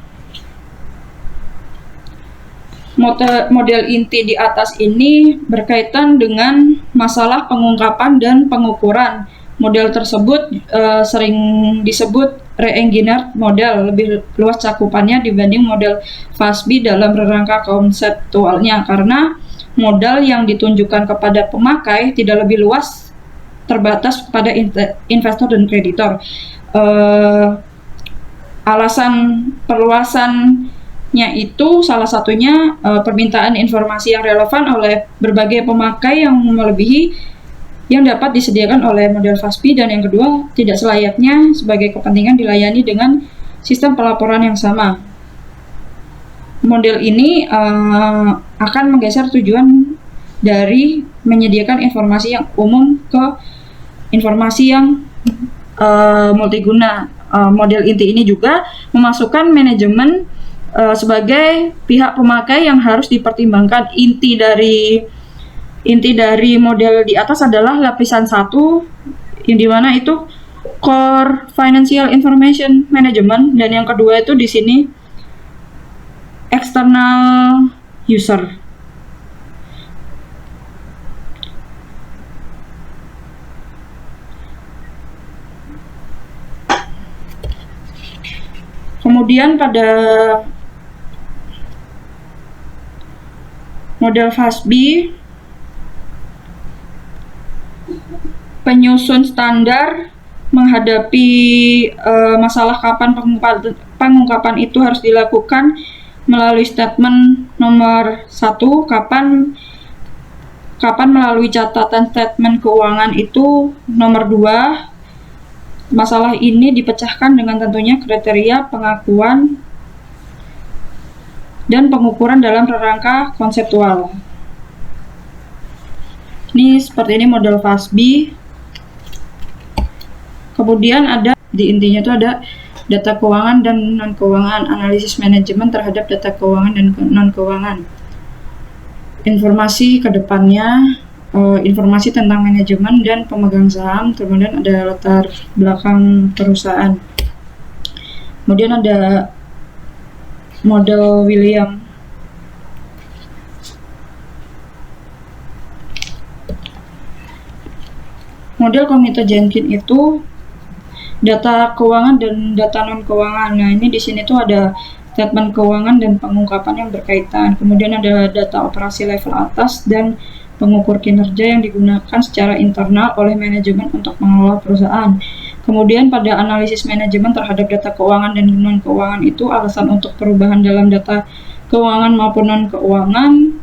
model inti di atas ini berkaitan dengan masalah pengungkapan dan pengukuran. Model tersebut sering disebut re-engineered model, lebih luas cakupannya dibanding model FASB dalam rangka konseptualnya, karena modal yang ditunjukkan kepada pemakai tidak lebih luas, terbatas pada investor dan kreditor. Alasan perluasannya itu salah satunya permintaan informasi yang relevan oleh berbagai pemakai yang melebihi yang dapat disediakan oleh model FASB, dan yang kedua tidak selayaknya sebagai kepentingan dilayani dengan sistem pelaporan yang sama. Model ini akan menggeser tujuan dari menyediakan informasi yang umum ke informasi yang multiguna. Model inti ini juga memasukkan manajemen sebagai pihak pemakai yang harus dipertimbangkan. Inti dari model di atas adalah lapisan 1, yang dimana itu core financial information management, dan yang kedua itu di sini external user. Kemudian pada model FASB, penyusun standar menghadapi masalah kapan pengungkapan itu harus dilakukan melalui statement nomor 1, kapan melalui catatan statement keuangan itu nomor 2. Masalah ini dipecahkan dengan tentunya kriteria pengakuan dan pengukuran dalam rangka konseptual. Ini seperti ini model FASB. Kemudian ada di intinya itu ada data keuangan dan non keuangan, analisis manajemen terhadap data keuangan dan non keuangan. Informasi ke depannya, informasi tentang manajemen dan pemegang saham, kemudian ada latar belakang perusahaan. Kemudian ada model William. Model komite Jenkins itu data keuangan dan data non keuangan. Nah, ini di sini tuh ada statement keuangan dan pengungkapan yang berkaitan. Kemudian ada data operasi level atas dan pengukur kinerja yang digunakan secara internal oleh manajemen untuk mengelola perusahaan. Kemudian pada analisis manajemen terhadap data keuangan dan non keuangan itu alasan untuk perubahan dalam data keuangan maupun non keuangan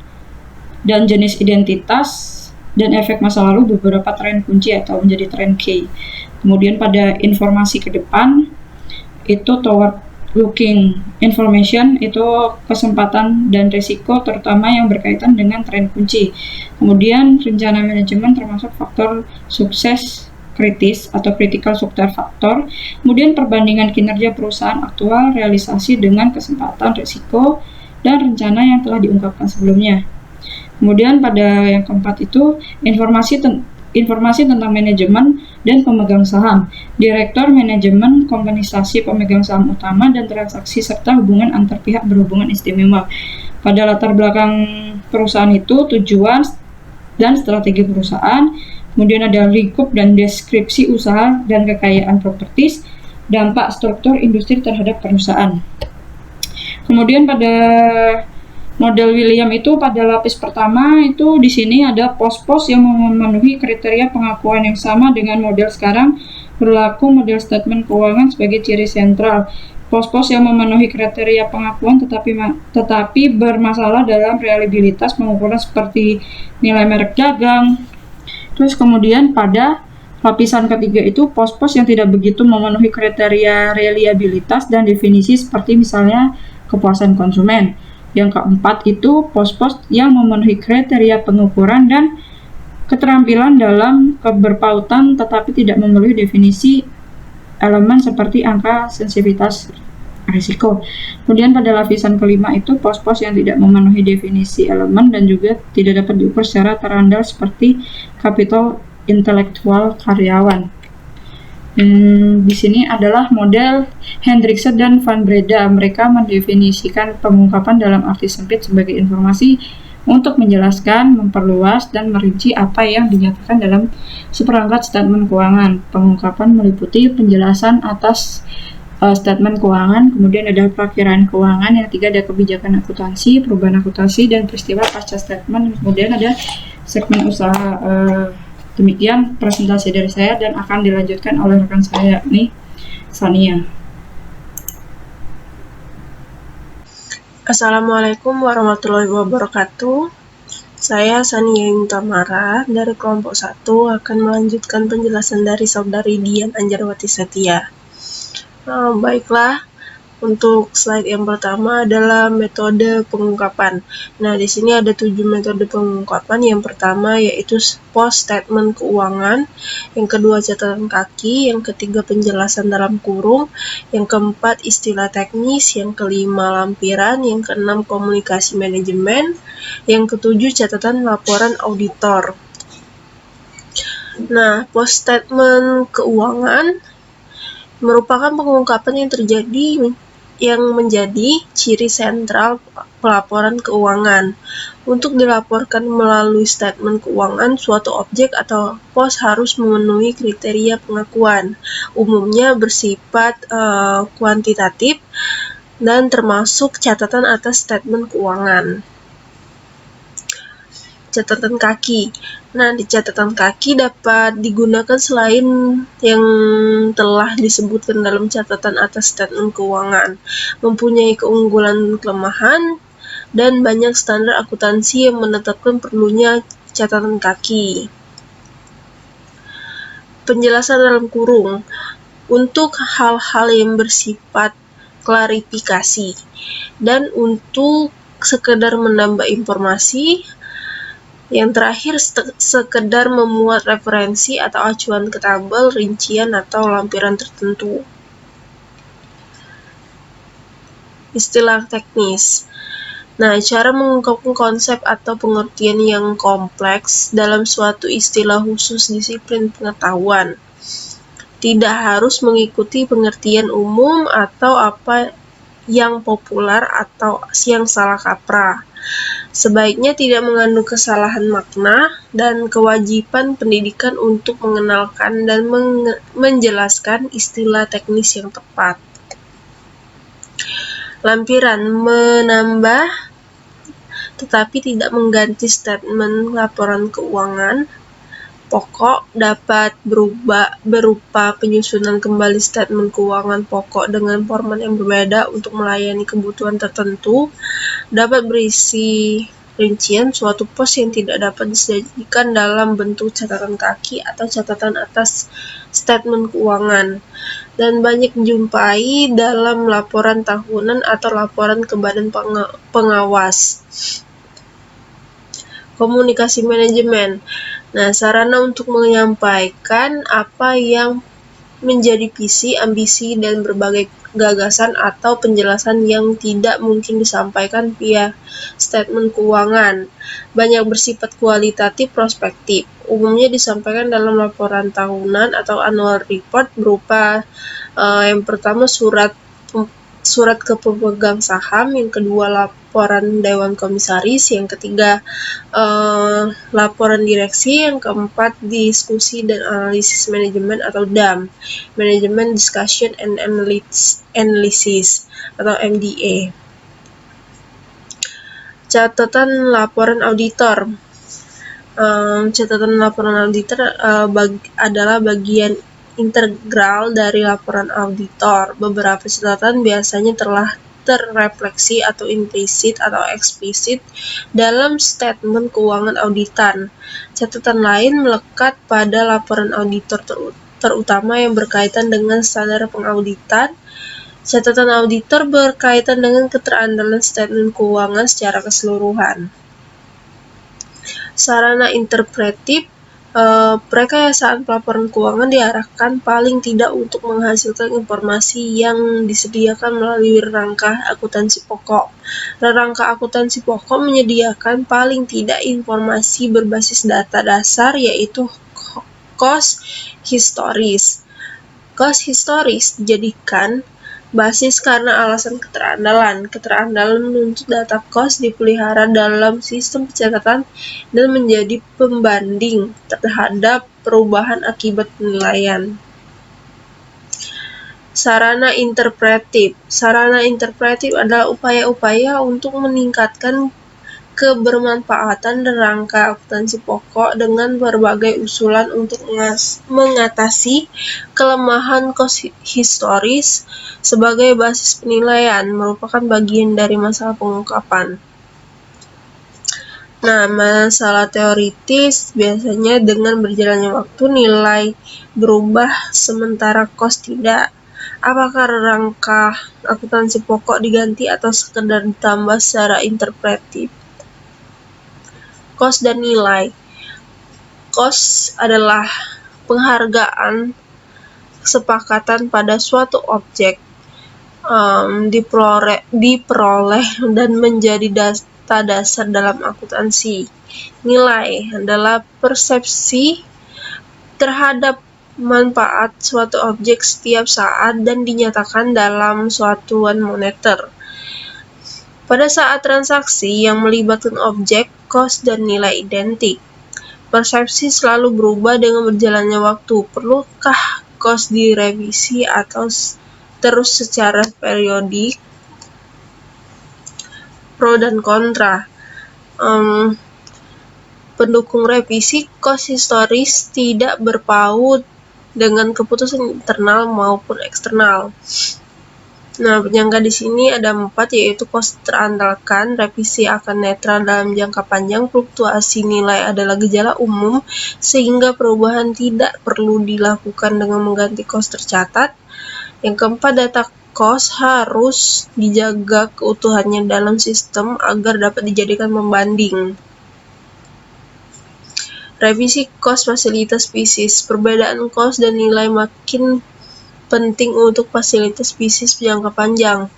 dan jenis identitas dan efek masa lalu beberapa tren kunci atau menjadi tren key. Kemudian pada informasi ke depan itu toward looking information, itu kesempatan dan risiko terutama yang berkaitan dengan tren kunci. Kemudian rencana manajemen termasuk faktor sukses kritis atau critical success factor. Kemudian perbandingan kinerja perusahaan aktual, realisasi dengan kesempatan, risiko, dan rencana yang telah diungkapkan sebelumnya. Kemudian pada yang keempat itu informasi tentang manajemen dan pemegang saham, direktur manajemen, kompensasi pemegang saham utama, dan transaksi serta hubungan antar pihak berhubungan istimewa. Pada latar belakang perusahaan itu tujuan dan strategi perusahaan, kemudian ada lingkup dan deskripsi usaha dan kekayaan propertis, dampak struktur industri terhadap perusahaan. Kemudian pada Model William itu pada lapis pertama itu di sini ada pos-pos yang memenuhi kriteria pengakuan yang sama dengan model sekarang, berlaku model statement keuangan sebagai ciri sentral. Pos-pos yang memenuhi kriteria pengakuan tetapi bermasalah dalam reliabilitas pengukuran seperti nilai merek dagang. Terus kemudian pada lapisan ketiga itu pos-pos yang tidak begitu memenuhi kriteria reliabilitas dan definisi seperti misalnya kepuasan konsumen. Yang keempat itu pos-pos yang memenuhi kriteria pengukuran dan keterampilan dalam keberpautan tetapi tidak memenuhi definisi elemen seperti angka sensitivitas risiko. Kemudian pada lapisan kelima itu pos-pos yang tidak memenuhi definisi elemen dan juga tidak dapat diukur secara terandal seperti kapital intelektual karyawan. Di sini adalah model Hendrikse dan Van Breda. Mereka mendefinisikan pengungkapan dalam arti sempit sebagai informasi untuk menjelaskan, memperluas, dan merinci apa yang dinyatakan dalam seperangkat statement keuangan. Pengungkapan meliputi penjelasan atas statement keuangan, kemudian ada perakiraan keuangan, yang ketiga ada kebijakan akuntansi, perubahan akuntansi, dan peristiwa pasca statement, kemudian ada segmen usaha. Demikian presentasi dari saya dan akan dilanjutkan oleh rekan saya nih, Sania. Assalamualaikum warahmatullahi wabarakatuh. Saya Sania Tamara dari kelompok 1 akan melanjutkan penjelasan dari Saudari Dian Anjarwati Setia. Baiklah, untuk slide yang pertama adalah metode pengungkapan. Nah, di sini ada 7 metode pengungkapan. Yang pertama yaitu post statement keuangan, yang kedua catatan kaki, yang ketiga penjelasan dalam kurung, yang keempat istilah teknis, yang kelima lampiran, yang keenam komunikasi manajemen, yang ketujuh catatan laporan auditor. Nah, post statement keuangan merupakan pengungkapan yang menjadi ciri sentral pelaporan keuangan. Untuk dilaporkan melalui statement keuangan, suatu objek atau pos harus memenuhi kriteria pengakuan. Umumnya bersifat kuantitatif dan termasuk catatan atas statement keuangan. Catatan kaki. Nah, di catatan kaki dapat digunakan selain yang telah disebutkan dalam catatan atas statement keuangan, mempunyai keunggulan kelemahan, dan banyak standar akuntansi yang menetapkan perlunya catatan kaki. Penjelasan dalam kurung. Untuk hal-hal yang bersifat klarifikasi dan untuk sekedar menambah informasi. Yang terakhir, sekedar memuat referensi atau acuan ke tabel, rincian, atau lampiran tertentu. Istilah teknis. Nah, cara mengungkapkan konsep atau pengertian yang kompleks dalam suatu istilah khusus disiplin pengetahuan. Tidak harus mengikuti pengertian umum atau apa yang populer atau yang salah kaprah. Sebaiknya tidak mengandung kesalahan makna dan kewajiban pendidikan untuk mengenalkan dan menjelaskan istilah teknis yang tepat. Lampiran menambah tetapi tidak mengganti statement laporan keuangan pokok dapat berupa penyusunan kembali statement keuangan pokok dengan format yang berbeda untuk melayani kebutuhan tertentu, dapat berisi rincian suatu pos yang tidak dapat disajikan dalam bentuk catatan kaki atau catatan atas statement keuangan, dan banyak dijumpai dalam laporan tahunan atau laporan ke badan pengawas. Komunikasi manajemen. Nah, sarana untuk menyampaikan apa yang menjadi visi, ambisi, dan berbagai gagasan atau penjelasan yang tidak mungkin disampaikan via statement keuangan. Banyak bersifat kualitatif prospektif. Umumnya disampaikan dalam laporan tahunan atau annual report berupa yang pertama surat ke pemegang saham, yang kedua laporan dewan komisaris, yang ketiga laporan direksi, yang keempat diskusi dan analisis manajemen atau DAM, Management Discussion and Analysis atau MDA. Catatan laporan auditor. Catatan laporan auditor adalah bagian integral dari laporan auditor. Beberapa catatan biasanya telah terrefleksi atau implisit atau eksplisit dalam statement keuangan auditan. Catatan lain melekat pada laporan auditor terutama yang berkaitan dengan standar pengauditan. Catatan auditor berkaitan dengan keterandalan statement keuangan secara keseluruhan. Sarana interpretif. Rekayasaan pelaporan keuangan diarahkan paling tidak untuk menghasilkan informasi yang disediakan melalui rangka akuntansi pokok. Rangka akuntansi pokok menyediakan paling tidak informasi berbasis data dasar, yaitu cost historis. Cost historis dijadikan basis karena alasan keterandalan. Keterandalan menuntut data cost dipelihara dalam sistem pencatatan dan menjadi pembanding terhadap perubahan akibat penilaian. Sarana interpretif. Sarana interpretif adalah upaya-upaya untuk meningkatkan kebermanfaatan rangka akuntansi pokok dengan berbagai usulan untuk mengatasi kelemahan cost historis sebagai basis penilaian, merupakan bagian dari masalah pengungkapan. Nah, masalah teoritis biasanya dengan berjalannya waktu nilai berubah sementara cost tidak. Apakah rangka akuntansi pokok diganti atau sekedar ditambah secara interpretif? Cost dan nilai. Cost adalah penghargaan kesepakatan pada suatu objek diperoleh dan menjadi data dasar dalam akuntansi. Nilai adalah persepsi terhadap manfaat suatu objek setiap saat dan dinyatakan dalam satuan moneter. Pada saat transaksi yang melibatkan objek, cost dan nilai identik. Persepsi selalu berubah dengan berjalannya waktu. Perlukah cost direvisi atau terus secara periodik? Pro dan kontra. Pendukung revisi, cost historis tidak berpaut dengan keputusan internal maupun eksternal. Nah, penyangga di sini ada 4, yaitu cost terandalkan, revisi akan netral dalam jangka panjang, fluktuasi nilai adalah gejala umum sehingga perubahan tidak perlu dilakukan dengan mengganti cost tercatat. Yang keempat, data cost harus dijaga keutuhannya dalam sistem agar dapat dijadikan pembanding. Revisi cost fasilitas bisnis. Perbedaan cost dan nilai makin penting untuk fasilitas bisnis jangka panjang.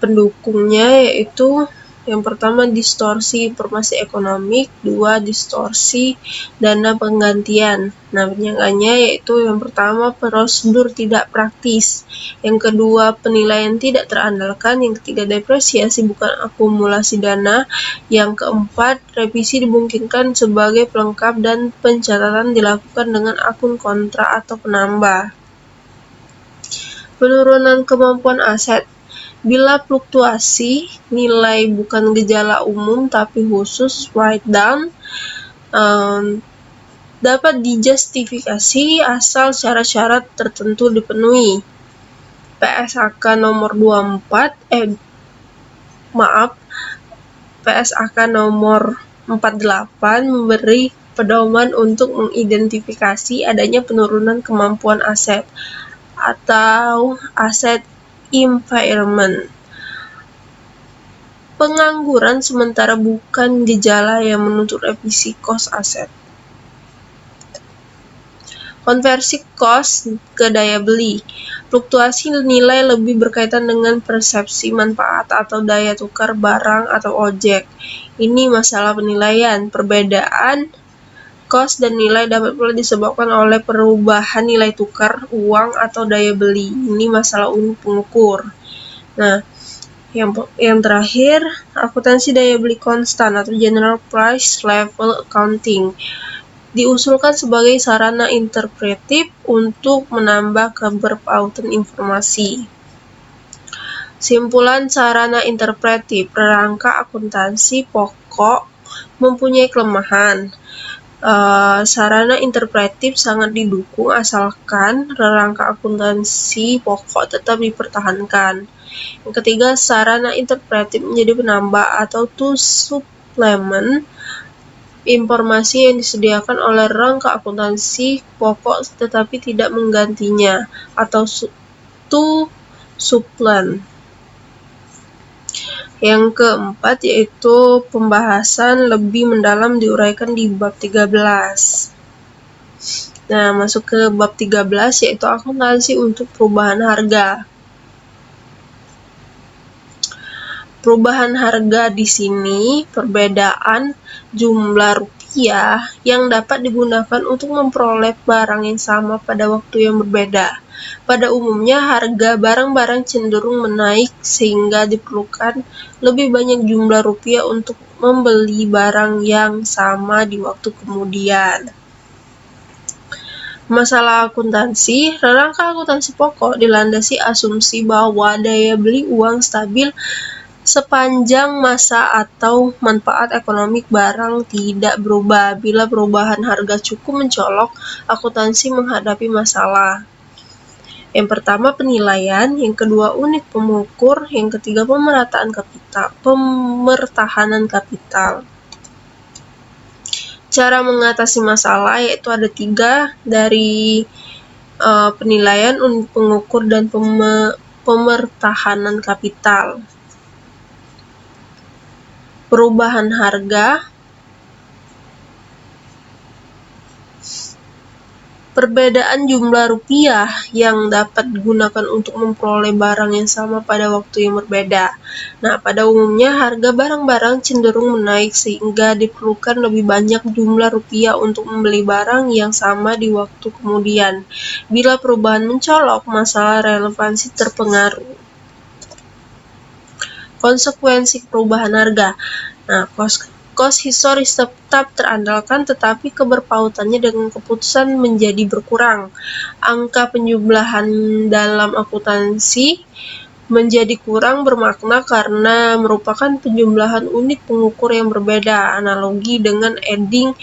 Pendukungnya yaitu yang pertama distorsi informasi ekonomi, 2 distorsi dana penggantian. Nah, penyangganya yaitu yang pertama prosedur tidak praktis, yang kedua penilaian tidak terandalkan, yang ketiga depresiasi bukan akumulasi dana, yang keempat revisi dimungkinkan sebagai pelengkap dan pencatatan dilakukan dengan akun kontra atau penambah. Penurunan kemampuan aset. Bila fluktuasi nilai bukan gejala umum tapi khusus write down dapat dijustifikasi asal syarat-syarat tertentu dipenuhi. PSAK nomor 48 memberi pedoman untuk mengidentifikasi adanya penurunan kemampuan aset atau aset impairment. Pengangguran sementara bukan gejala yang menuntut revisi cost aset. Konversi cost ke daya beli. Fluktuasi nilai lebih berkaitan dengan persepsi manfaat atau daya tukar barang atau objek. Ini masalah penilaian. Perbedaan cost dan nilai dapat pula disebabkan oleh perubahan nilai tukar uang atau daya beli. Ini masalah unit pengukur. Nah, yang terakhir, akuntansi daya beli konstan atau general price level accounting diusulkan sebagai sarana interpretif untuk menambah keberpautan informasi. Simpulan sarana interpretif, rangka akuntansi pokok mempunyai kelemahan. Sarana interpretif sangat didukung asalkan rangka akuntansi pokok tetap dipertahankan. Yang ketiga, sarana interpretif menjadi penambah atau to supplement informasi yang disediakan oleh rangka akuntansi pokok tetapi tidak menggantinya, atau to supplant. Yang keempat yaitu pembahasan lebih mendalam diuraikan di bab 13. Nah, masuk ke bab 13 yaitu akuntansi untuk perubahan harga. Perubahan harga di sini perbedaan jumlah rupiah yang dapat digunakan untuk memperoleh barang yang sama pada waktu yang berbeda. Pada umumnya, harga barang-barang cenderung menaik sehingga diperlukan lebih banyak jumlah rupiah untuk membeli barang yang sama di waktu kemudian. Masalah akuntansi, rangka akuntansi pokok dilandasi asumsi bahwa daya beli uang stabil sepanjang masa atau manfaat ekonomi barang tidak berubah. Bila perubahan harga cukup mencolok, akuntansi menghadapi masalah. Yang pertama penilaian, yang kedua unit pengukur, yang ketiga pemertahanan kapital. Cara mengatasi masalah yaitu ada 3 dari penilaian, unit pengukur, dan pemertahanan kapital. Perubahan harga, perbedaan jumlah rupiah yang dapat digunakan untuk memperoleh barang yang sama pada waktu yang berbeda. Nah, pada umumnya harga barang-barang cenderung menaik sehingga diperlukan lebih banyak jumlah rupiah untuk membeli barang yang sama di waktu kemudian. Bila perubahan mencolok, masalah relevansi terpengaruh. Konsekuensi perubahan harga. Nah, cost historis tetap terandalkan tetapi keberpautannya dengan keputusan menjadi berkurang. Angka penjumlahan dalam akuntansi menjadi kurang bermakna karena merupakan penjumlahan unit pengukur yang berbeda, analogi dengan adding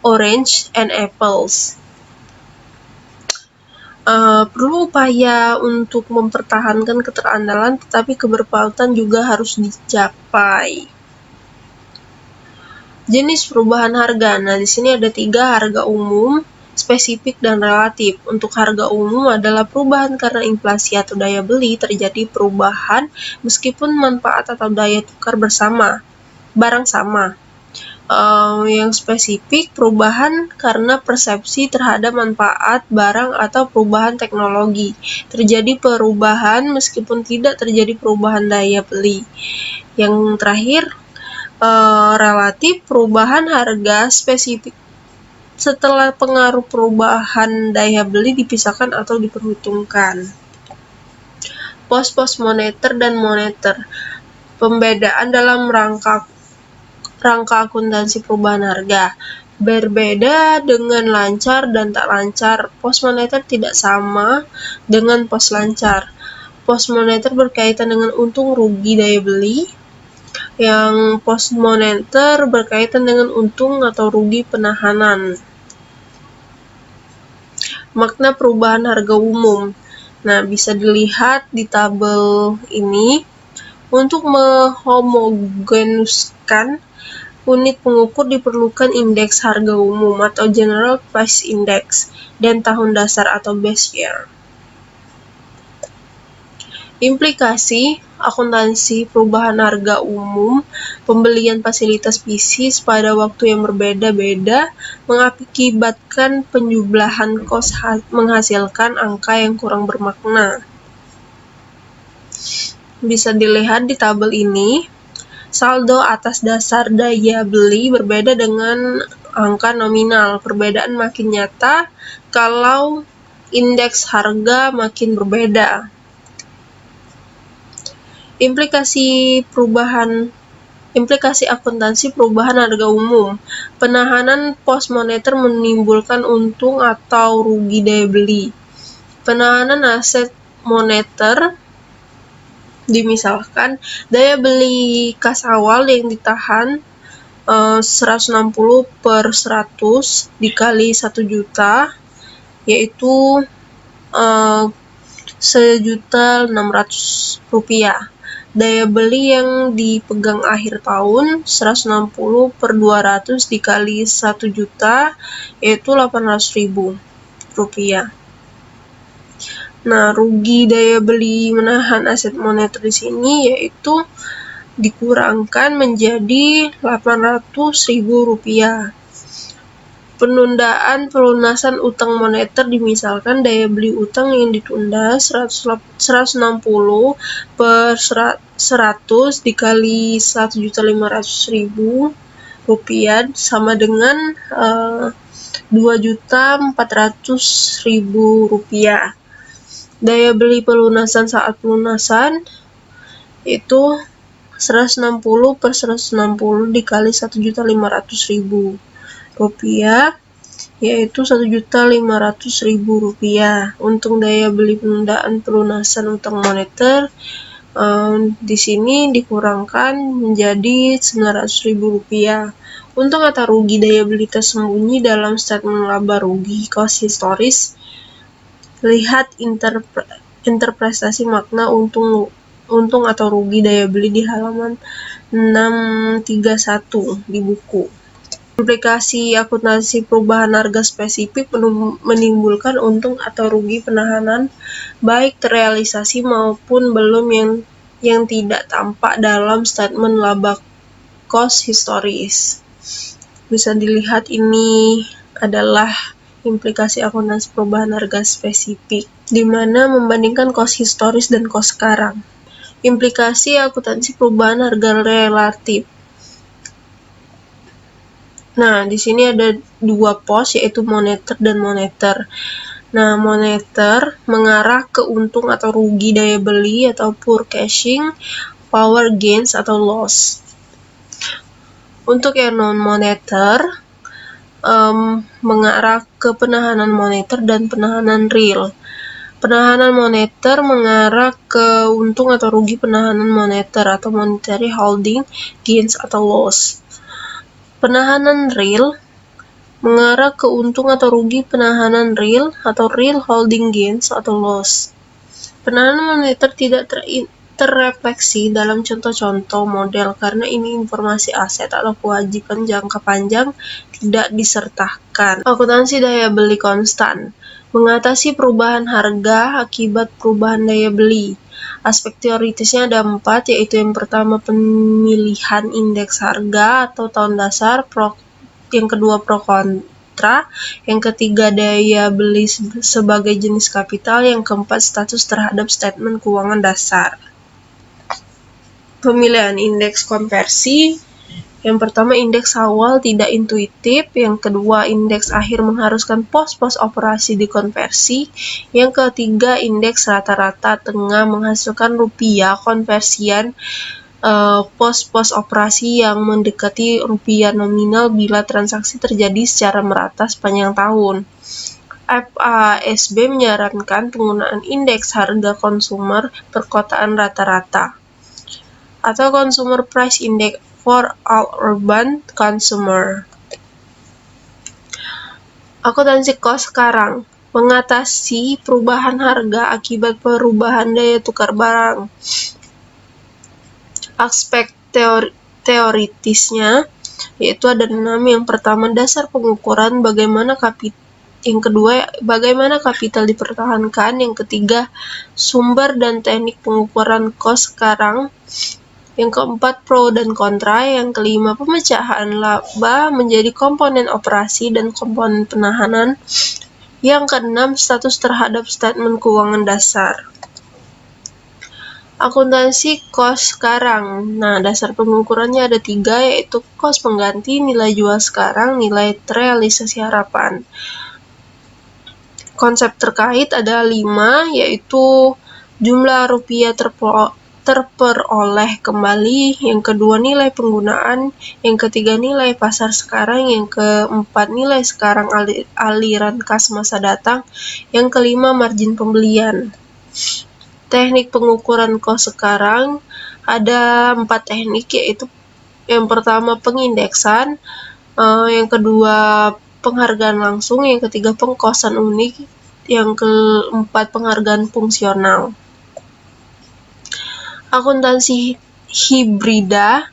orange and apples. Perlu upaya untuk mempertahankan keterandalan tetapi keberpautan juga harus dicapai. Jenis perubahan harga. Nah, di sini ada 3, harga umum, spesifik, dan relatif. Untuk harga umum adalah perubahan karena inflasi atau daya beli, terjadi perubahan meskipun manfaat atau daya tukar barang sama. Yang spesifik, perubahan karena persepsi terhadap manfaat barang atau perubahan teknologi. Terjadi perubahan meskipun tidak terjadi perubahan daya beli. Yang terakhir, relatif, perubahan harga spesifik setelah pengaruh perubahan daya beli dipisahkan atau diperhitungkan. Pos-pos moneter dan moneter. Pembedaan dalam rangka akuntansi perubahan harga. Berbeda dengan lancar dan tak lancar. Pos moneter tidak sama dengan pos lancar. Pos moneter berkaitan dengan untung rugi daya beli, yang pos moneter berkaitan dengan untung atau rugi penahanan. Makna perubahan harga umum. Nah, bisa dilihat di tabel ini. Untuk mehomogenuskan unit pengukur diperlukan indeks harga umum atau General Price Index dan tahun dasar atau base year. Implikasi akuntansi perubahan harga umum, pembelian fasilitas bisnis pada waktu yang berbeda-beda mengakibatkan penjumlahan kos menghasilkan angka yang kurang bermakna. Bisa dilihat di tabel ini, saldo atas dasar daya beli berbeda dengan angka nominal. Perbedaan makin nyata kalau indeks harga makin berbeda. Implikasi akuntansi perubahan harga umum. Penahanan pos moneter menimbulkan untung atau rugi daya beli. Penahanan aset moneter Misalkan daya beli kas awal yang ditahan 160 per 100 dikali 1 juta, yaitu 1.600.000 rupiah. Daya beli yang dipegang akhir tahun 160 per 200 dikali 1 juta, yaitu 800.000 rupiah. Nah, rugi daya beli menahan aset moneter di sini yaitu dikurangkan menjadi 800.000 rupiah. Penundaan pelunasan utang moneter dimisalkan daya beli utang yang ditunda 160 per 100 dikali 1.500.000 rupiah sama dengan 2.400.000 rupiah. Daya beli pelunasan saat pelunasan itu 160 per 160 dikali 1.500.000 rupiah, yaitu 1.500.000 rupiah. Untuk daya beli penundaan pelunasan utang moneter di sini dikurangkan menjadi 900.000 rupiah. Untung atau rugi daya beli tersembunyi dalam statement laba rugi cost historis. Lihat interpretasi makna untung atau rugi daya beli di halaman 631 di buku. Implikasi akuntansi perubahan harga spesifik menimbulkan untung atau rugi penahanan baik terrealisasi maupun belum yang tidak tampak dalam statement laba cost historis. Bisa dilihat ini adalah implikasi akuntansi perubahan harga spesifik, di mana membandingkan cost historis dan cost sekarang. Implikasi akuntansi perubahan harga relatif. Nah, di sini ada dua pos, yaitu moneter dan moneter. Nah, moneter mengarah ke untung atau rugi daya beli atau purchasing power gains atau loss. Untuk yang non-moneter mengarah ke penahanan moneter dan penahanan real. Penahanan moneter mengarah ke untung atau rugi penahanan moneter atau monetary holding gains atau loss. Penahanan real mengarah ke untung atau rugi penahanan real atau real holding gains atau loss. Penahanan moneter tidak terrefleksi dalam contoh-contoh model karena ini informasi aset atau kewajiban jangka panjang tidak disertakan. Akuntansi daya beli konstan mengatasi perubahan harga akibat perubahan daya beli. Aspek teoritisnya ada 4, yaitu yang pertama pemilihan indeks harga atau tahun dasar, yang kedua pro kontra, yang ketiga daya beli sebagai jenis kapital, yang keempat status terhadap statement keuangan dasar. Pemilihan indeks konversi. Yang pertama indeks awal tidak intuitif, yang kedua indeks akhir mengharuskan pos-pos operasi dikonversi, yang ketiga indeks rata-rata tengah menghasilkan rupiah konversian pos-pos operasi yang mendekati rupiah nominal bila transaksi terjadi secara merata sepanjang tahun. FASB menyarankan penggunaan indeks harga konsumer perkotaan rata-rata atau Consumer Price Index for all urban consumer. Akuntansi cost sekarang mengatasi perubahan harga akibat perubahan daya tukar barang. Aspek teoritisnya yaitu ada 6. Yang pertama dasar pengukuran, yang kedua bagaimana kapital dipertahankan, yang ketiga sumber dan teknik pengukuran cost sekarang, yang keempat pro dan kontra, yang kelima pemecahan laba menjadi komponen operasi dan komponen penahanan, yang keenam status terhadap statement keuangan dasar. Akuntansi cost sekarang. Nah, dasar pengukurannya ada 3, yaitu cost pengganti, nilai jual sekarang, nilai realisasi harapan. Konsep terkait ada 5, yaitu jumlah rupiah terperoleh kembali, yang kedua nilai penggunaan, yang ketiga nilai pasar sekarang, yang keempat nilai sekarang aliran kas masa datang, yang kelima margin pembelian. teknik pengukuran kos sekarang ada 4 teknik, yaitu yang pertama pengindeksan, yang kedua penghargaan langsung, yang ketiga pengkosan unik, yang keempat penghargaan fungsional. Akuntansi hibrida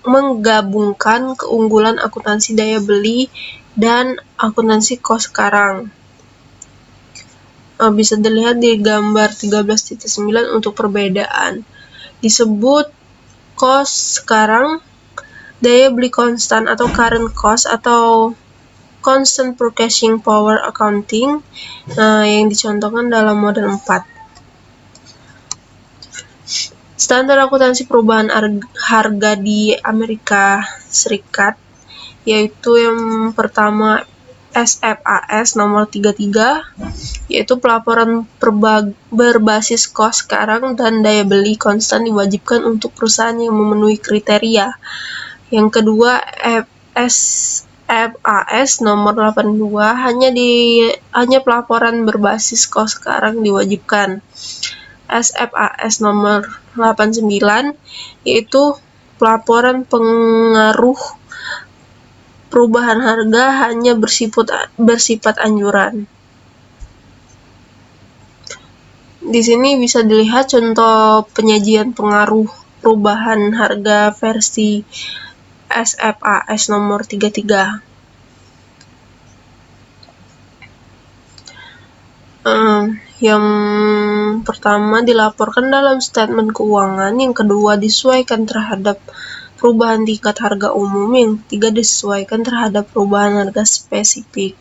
menggabungkan keunggulan akuntansi daya beli dan akuntansi kos sekarang. Bisa dilihat di gambar 13.9 untuk perbedaan. Disebut kos sekarang daya beli konstan atau current cost atau constant purchasing power accounting, yang dicontohkan dalam model 4. Standar akuntansi perubahan harga di Amerika Serikat, yaitu yang pertama SFAS nomor 33, yaitu pelaporan berbasis kos sekarang dan daya beli konstan diwajibkan untuk perusahaan yang memenuhi kriteria. Yang kedua SFAS nomor 82, hanya pelaporan berbasis kos sekarang diwajibkan. SFAS nomor 89, yaitu pelaporan pengaruh perubahan harga hanya bersifat anjuran. Di sini bisa dilihat contoh penyajian pengaruh perubahan harga versi SFAS nomor 33. Yang pertama dilaporkan dalam statement keuangan, yang kedua disesuaikan terhadap perubahan tingkat harga umum, yang ketiga disesuaikan terhadap perubahan harga spesifik.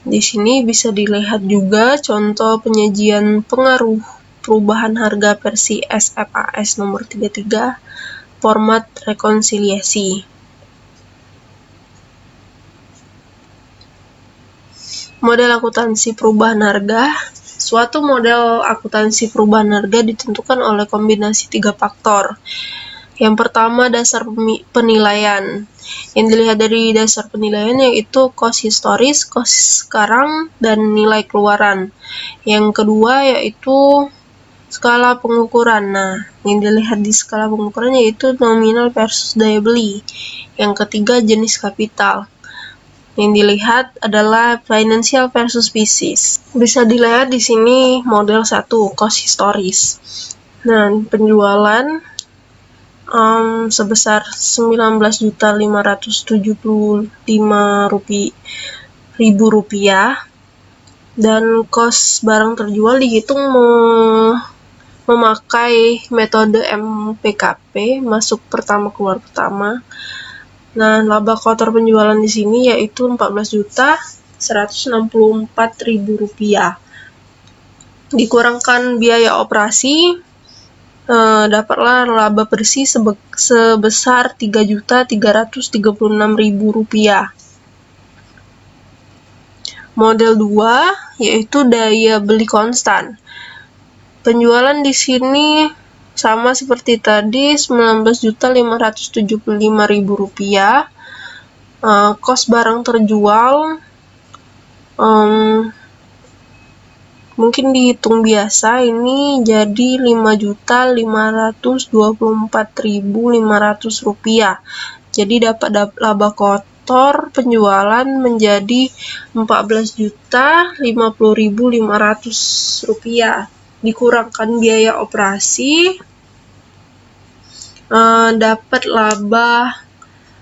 Di sini bisa dilihat juga contoh penyajian pengaruh perubahan harga versi SFAS nomor 33, format rekonsiliasi. Model akuntansi perubahan harga. Suatu model akuntansi perubahan harga ditentukan oleh kombinasi 3 faktor. Yang pertama, dasar penilaian. Yang dilihat dari dasar penilaian yaitu kos historis, kos sekarang, dan nilai keluaran. Yang kedua yaitu skala pengukuran. Nah, yang dilihat di skala pengukuran yaitu nominal versus daya beli. Yang ketiga, jenis kapital. Yang dilihat adalah financial versus business. Bisa dilihat di sini model 1, kos historis. Nah, penjualan sebesar 19.575.000 rupiah, dan kos barang terjual dihitung memakai metode MPKP, masuk pertama keluar pertama. Nah, laba kotor penjualan di sini yaitu 14.164.000 rupiah. Dikurangkan biaya operasi, dapatlah laba bersih sebesar 3.336.000 rupiah. Model 2 yaitu daya beli konstan. Penjualan di sini sama seperti tadi, 19.575.000 rupiah. Kos barang terjual mungkin dihitung biasa, ini jadi 5.524.500 rupiah. Jadi dapat laba kotor penjualan menjadi 14.050.500 rupiah. Dikurangkan biaya operasi, dapat laba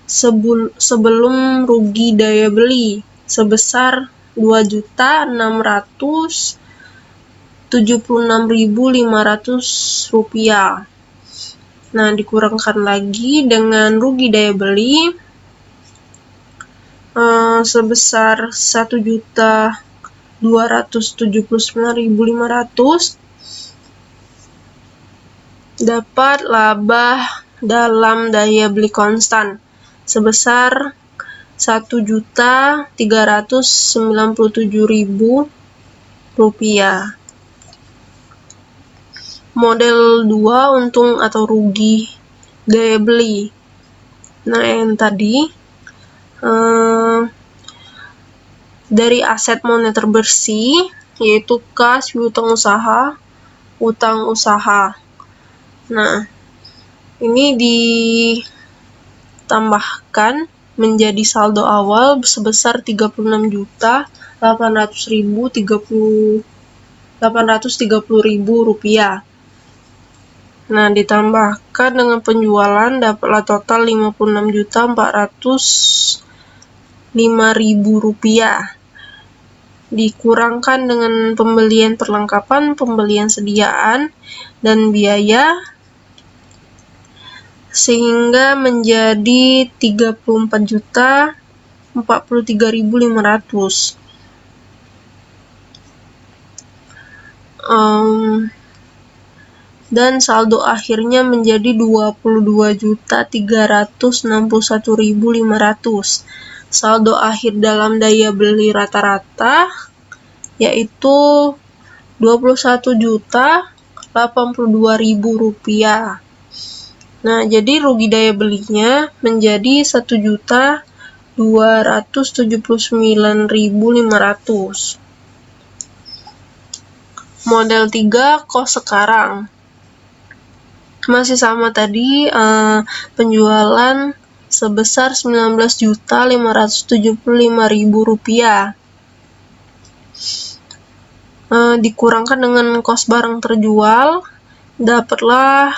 sebelum rugi daya beli sebesar 2.676.500 rupiah. Nah, dikurangkan lagi dengan rugi daya beli sebesar 1.279.500, dapat laba dalam daya beli konstan sebesar 1.397.000 rupiah. Model 2, untung atau rugi daya beli. Nah, yang tadi dari aset moneter bersih yaitu kas piutang usaha, utang usaha. Nah, ini ditambahkan menjadi saldo awal sebesar 36.830.000 rupiah. Nah, ditambahkan dengan penjualan dapatlah total 56.405.000 rupiah. Dikurangkan dengan pembelian perlengkapan, pembelian sediaan, dan biaya, sehingga menjadi 34.043.500. Dan saldo akhirnya menjadi 22.361.500. Saldo akhir dalam daya beli rata-rata yaitu 21.082.000 rupiah. Nah, jadi rugi daya belinya menjadi 1.279.500. Model 3, kos sekarang. Masih sama tadi, penjualan sebesar 19.575.000 rupiah. Dikurangkan dengan kos barang terjual, dapatlah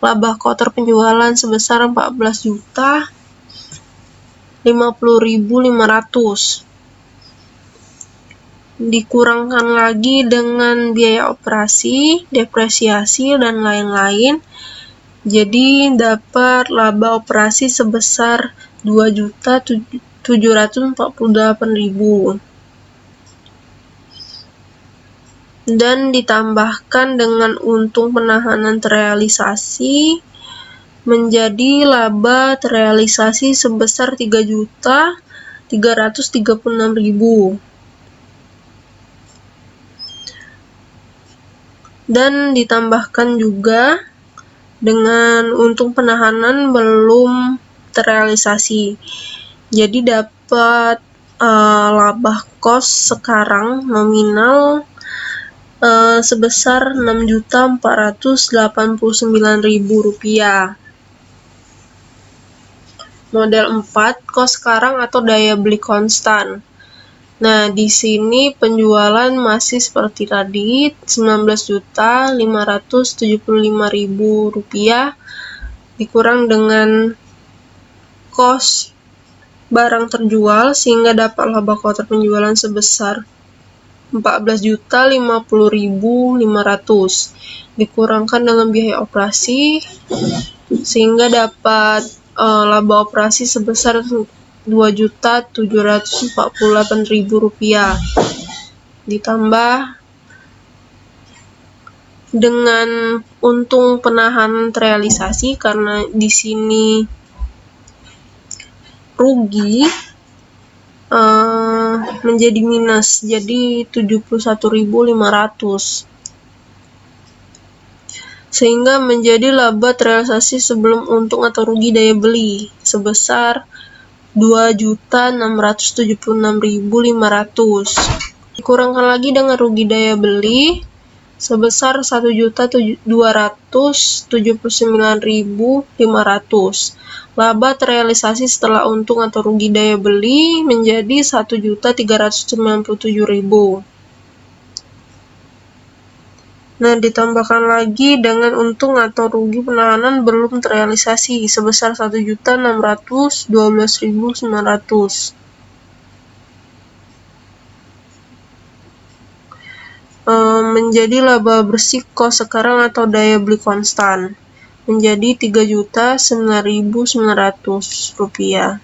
laba kotor penjualan sebesar 14.050.500. Dikurangkan lagi dengan biaya operasi, depresiasi, dan lain-lain. Jadi dapat laba operasi sebesar 2.748.000. Dan ditambahkan dengan untung penahanan terrealisasi menjadi laba terrealisasi sebesar 3.336.000. Dan ditambahkan juga dengan untung penahanan belum terrealisasi. Jadi dapat laba kos sekarang nominal sebesar 6.489.000 rupiah. Model 4, kos sekarang atau daya beli konstan. Nah, di sini penjualan masih seperti tadi, 19.575.000 rupiah, dikurang dengan kos barang terjual sehingga dapat laba kotor penjualan sebesar 14.050.500. Dikurangkan dengan biaya operasi sehingga dapat laba operasi sebesar 2.748.000 rupiah. Ditambah dengan untung penahanan terrealisasi karena di sini rugi menjadi minus, jadi 71.500. Sehingga menjadi laba terrealisasi sebelum untung atau rugi daya beli sebesar 2.676.500. Dikurangkan lagi dengan rugi daya beli sebesar 1.279.500. Laba terrealisasi setelah untung atau rugi daya beli menjadi 1.397.000. Nah, ditambahkan lagi dengan untung atau rugi penahanan belum terrealisasi sebesar 1.612.900. Menjadi laba bersih kos sekarang atau daya beli konstan menjadi 3.009.900 rupiah.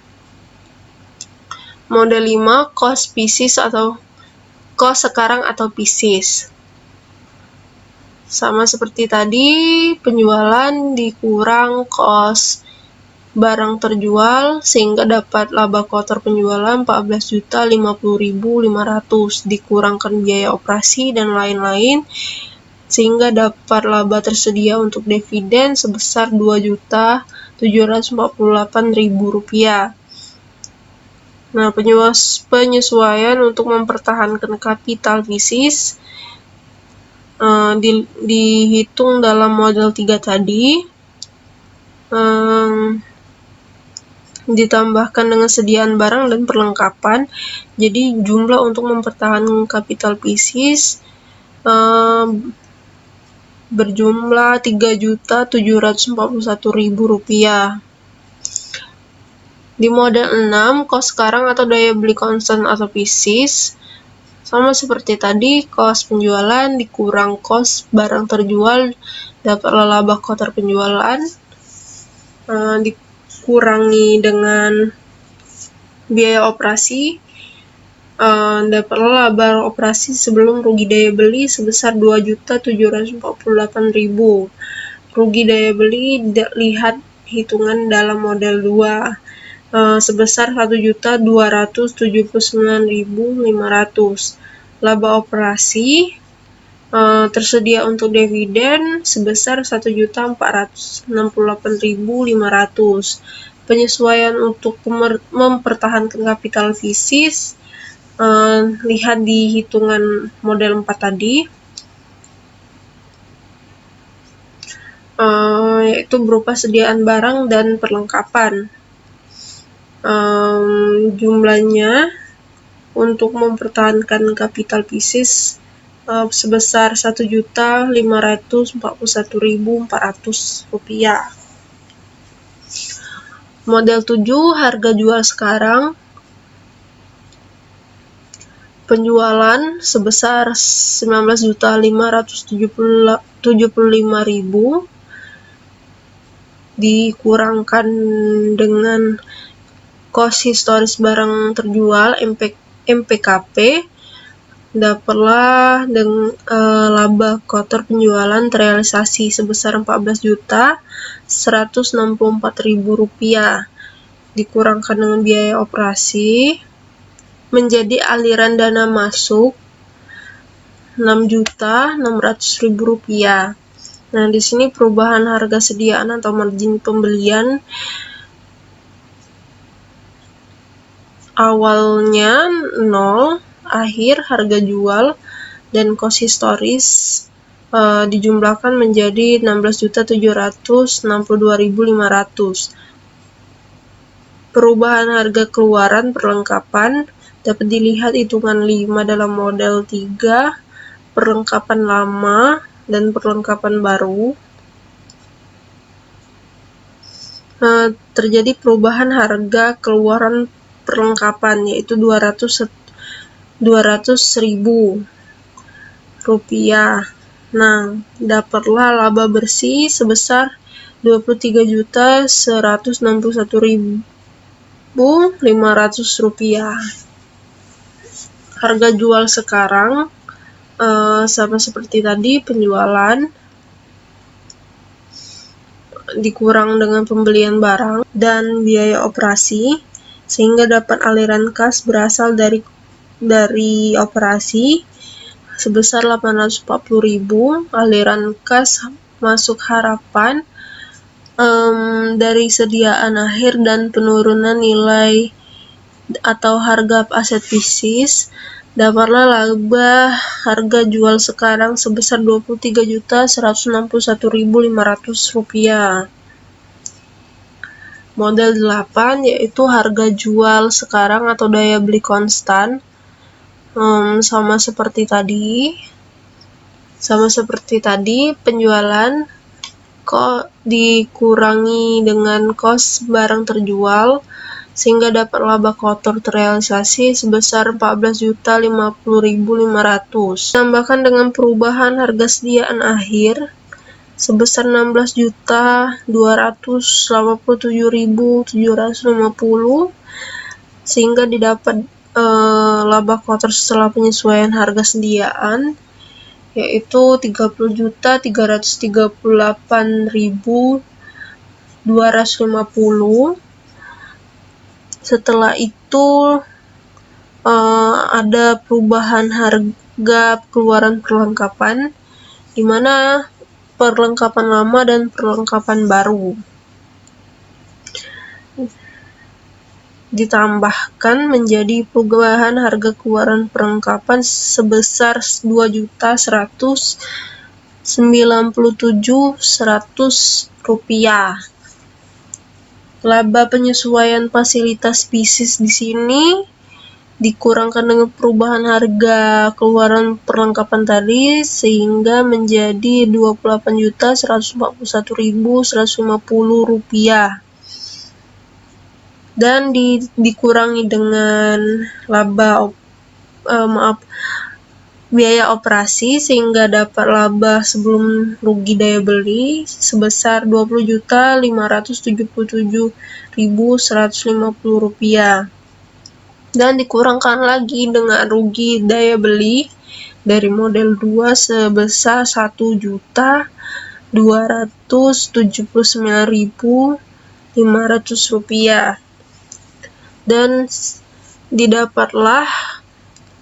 Model 5, kos PISIS atau kos sekarang atau PISIS. Sama seperti tadi, penjualan dikurang kos barang terjual sehingga dapat laba kotor penjualan 14.050.500. Dikurangkan biaya operasi dan lain-lain sehingga dapat laba tersedia untuk dividen sebesar 2.748.000 rupiah. Nah, penyesuaian untuk mempertahankan kapital bisnis dihitung dalam model 3 tadi, ditambahkan dengan sediaan barang dan perlengkapan. Jadi jumlah untuk mempertahankan kapital bisnis berjumlah Rp3.741.000. Di model 6, kos sekarang atau daya beli konstan atau bisnis sama seperti tadi, kos penjualan dikurang kos barang terjual, dapatlah laba kotor penjualan, dikurangi dengan biaya operasi, dapatlah laba operasi sebelum rugi daya beli sebesar Rp2.748.000. Rugi daya beli lihat hitungan dalam model 2 sebesar Rp1.279.500. Laba operasi tersedia untuk dividen sebesar Rp1.468.500. Penyesuaian untuk mempertahankan kapital bisnis lihat di hitungan model 4 tadi, yaitu berupa sediaan barang dan perlengkapan. Jumlahnya untuk mempertahankan kapital bisnis sebesar Rp1.541.400. Model 7, harga jual sekarang. Penjualan sebesar Rp19.575.000 dikurangkan dengan kos historis barang terjual MPKP, dapatlah laba kotor penjualan terrealisasi sebesar Rp14.164.000, dikurangkan dengan biaya operasi menjadi aliran dana masuk Rp6.600.000. Nah, di sini perubahan harga sediaan atau margin pembelian awalnya 0, akhir harga jual dan kos historis dijumlahkan menjadi Rp16.762.500. Perubahan harga keluaran perlengkapan dapat dilihat hitungan 5 dalam model 3, perlengkapan lama dan perlengkapan baru. Terjadi perubahan harga keluaran perlengkapan, yaitu Rp200.000. Nah, dapatlah laba bersih sebesar Rp23.161.500. Harga jual sekarang sama seperti tadi, penjualan dikurang dengan pembelian barang dan biaya operasi, sehingga dapat aliran kas berasal dari operasi sebesar Rp840.000, aliran kas masuk harapan dari sediaan akhir dan penurunan nilai atau harga aset bisnis, dapatlah laba harga jual sekarang sebesar Rp23.161.500. Model 8 yaitu harga jual sekarang atau daya beli konstan, sama seperti tadi, penjualan kok dikurangi dengan kos barang terjual sehingga dapat laba kotor terrealisasi sebesar Rp14.050.500. Tambahkan dengan perubahan harga sediaan akhir sebesar Rp16.287.750 sehingga didapat laba kotor setelah penyesuaian harga sediaan, yaitu Rp30.338.250. Setelah itu ada perubahan harga keluaran perlengkapan, di mana perlengkapan lama dan perlengkapan baru. ditambahkan menjadi perubahan harga keluaran perlengkapan sebesar Rp2.197.100. Laba penyesuaian fasilitas bisnis di sini dikurangkan dengan perubahan harga keluaran perlengkapan tadi sehingga menjadi Rp28.141.150 dan dikurangi dengan biaya operasi sehingga dapat laba sebelum rugi daya beli sebesar Rp20.577.150 dan dikurangkan lagi dengan rugi daya beli dari model 2 sebesar Rp1.279.500 dan didapatlah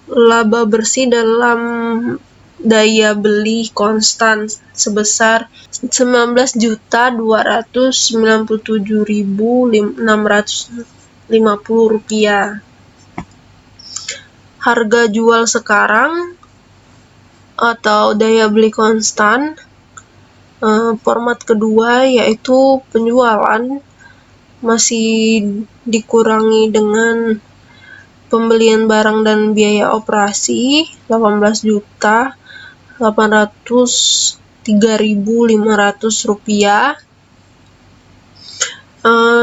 laba bersih dalam daya beli konstan sebesar Rp19.297.650. Harga jual sekarang atau daya beli konstan format kedua yaitu penjualan masih dikurangi dengan pembelian barang dan biaya operasi Rp18.803.500.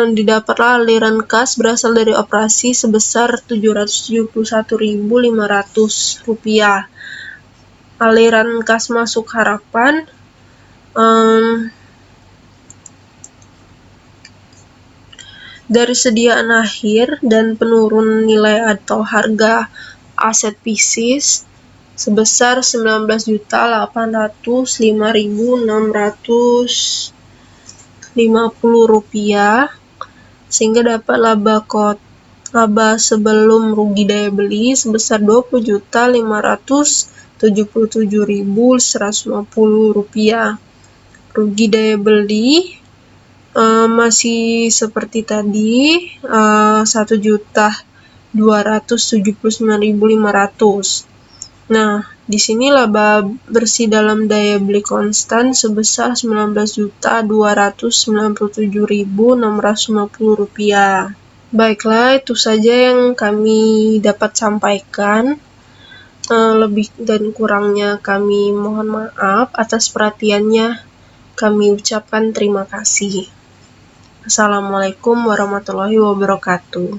Didapatlah aliran kas berasal dari operasi sebesar Rp771.500. Aliran kas masuk harapan dari sediaan akhir dan penurun nilai atau harga aset bisnis sebesar Rp19.805.650 sehingga dapat laba sebelum rugi daya beli sebesar Rp20.577.150. Rugi daya beli masih seperti tadi, Rp1.279.500. Nah, di sini laba bersih dalam daya beli konstan sebesar Rp19.297.650. Baiklah, itu saja yang kami dapat sampaikan. Lebih dan kurangnya kami mohon maaf. Atas perhatiannya kami ucapkan terima kasih. Assalamualaikum warahmatullahi wabarakatuh.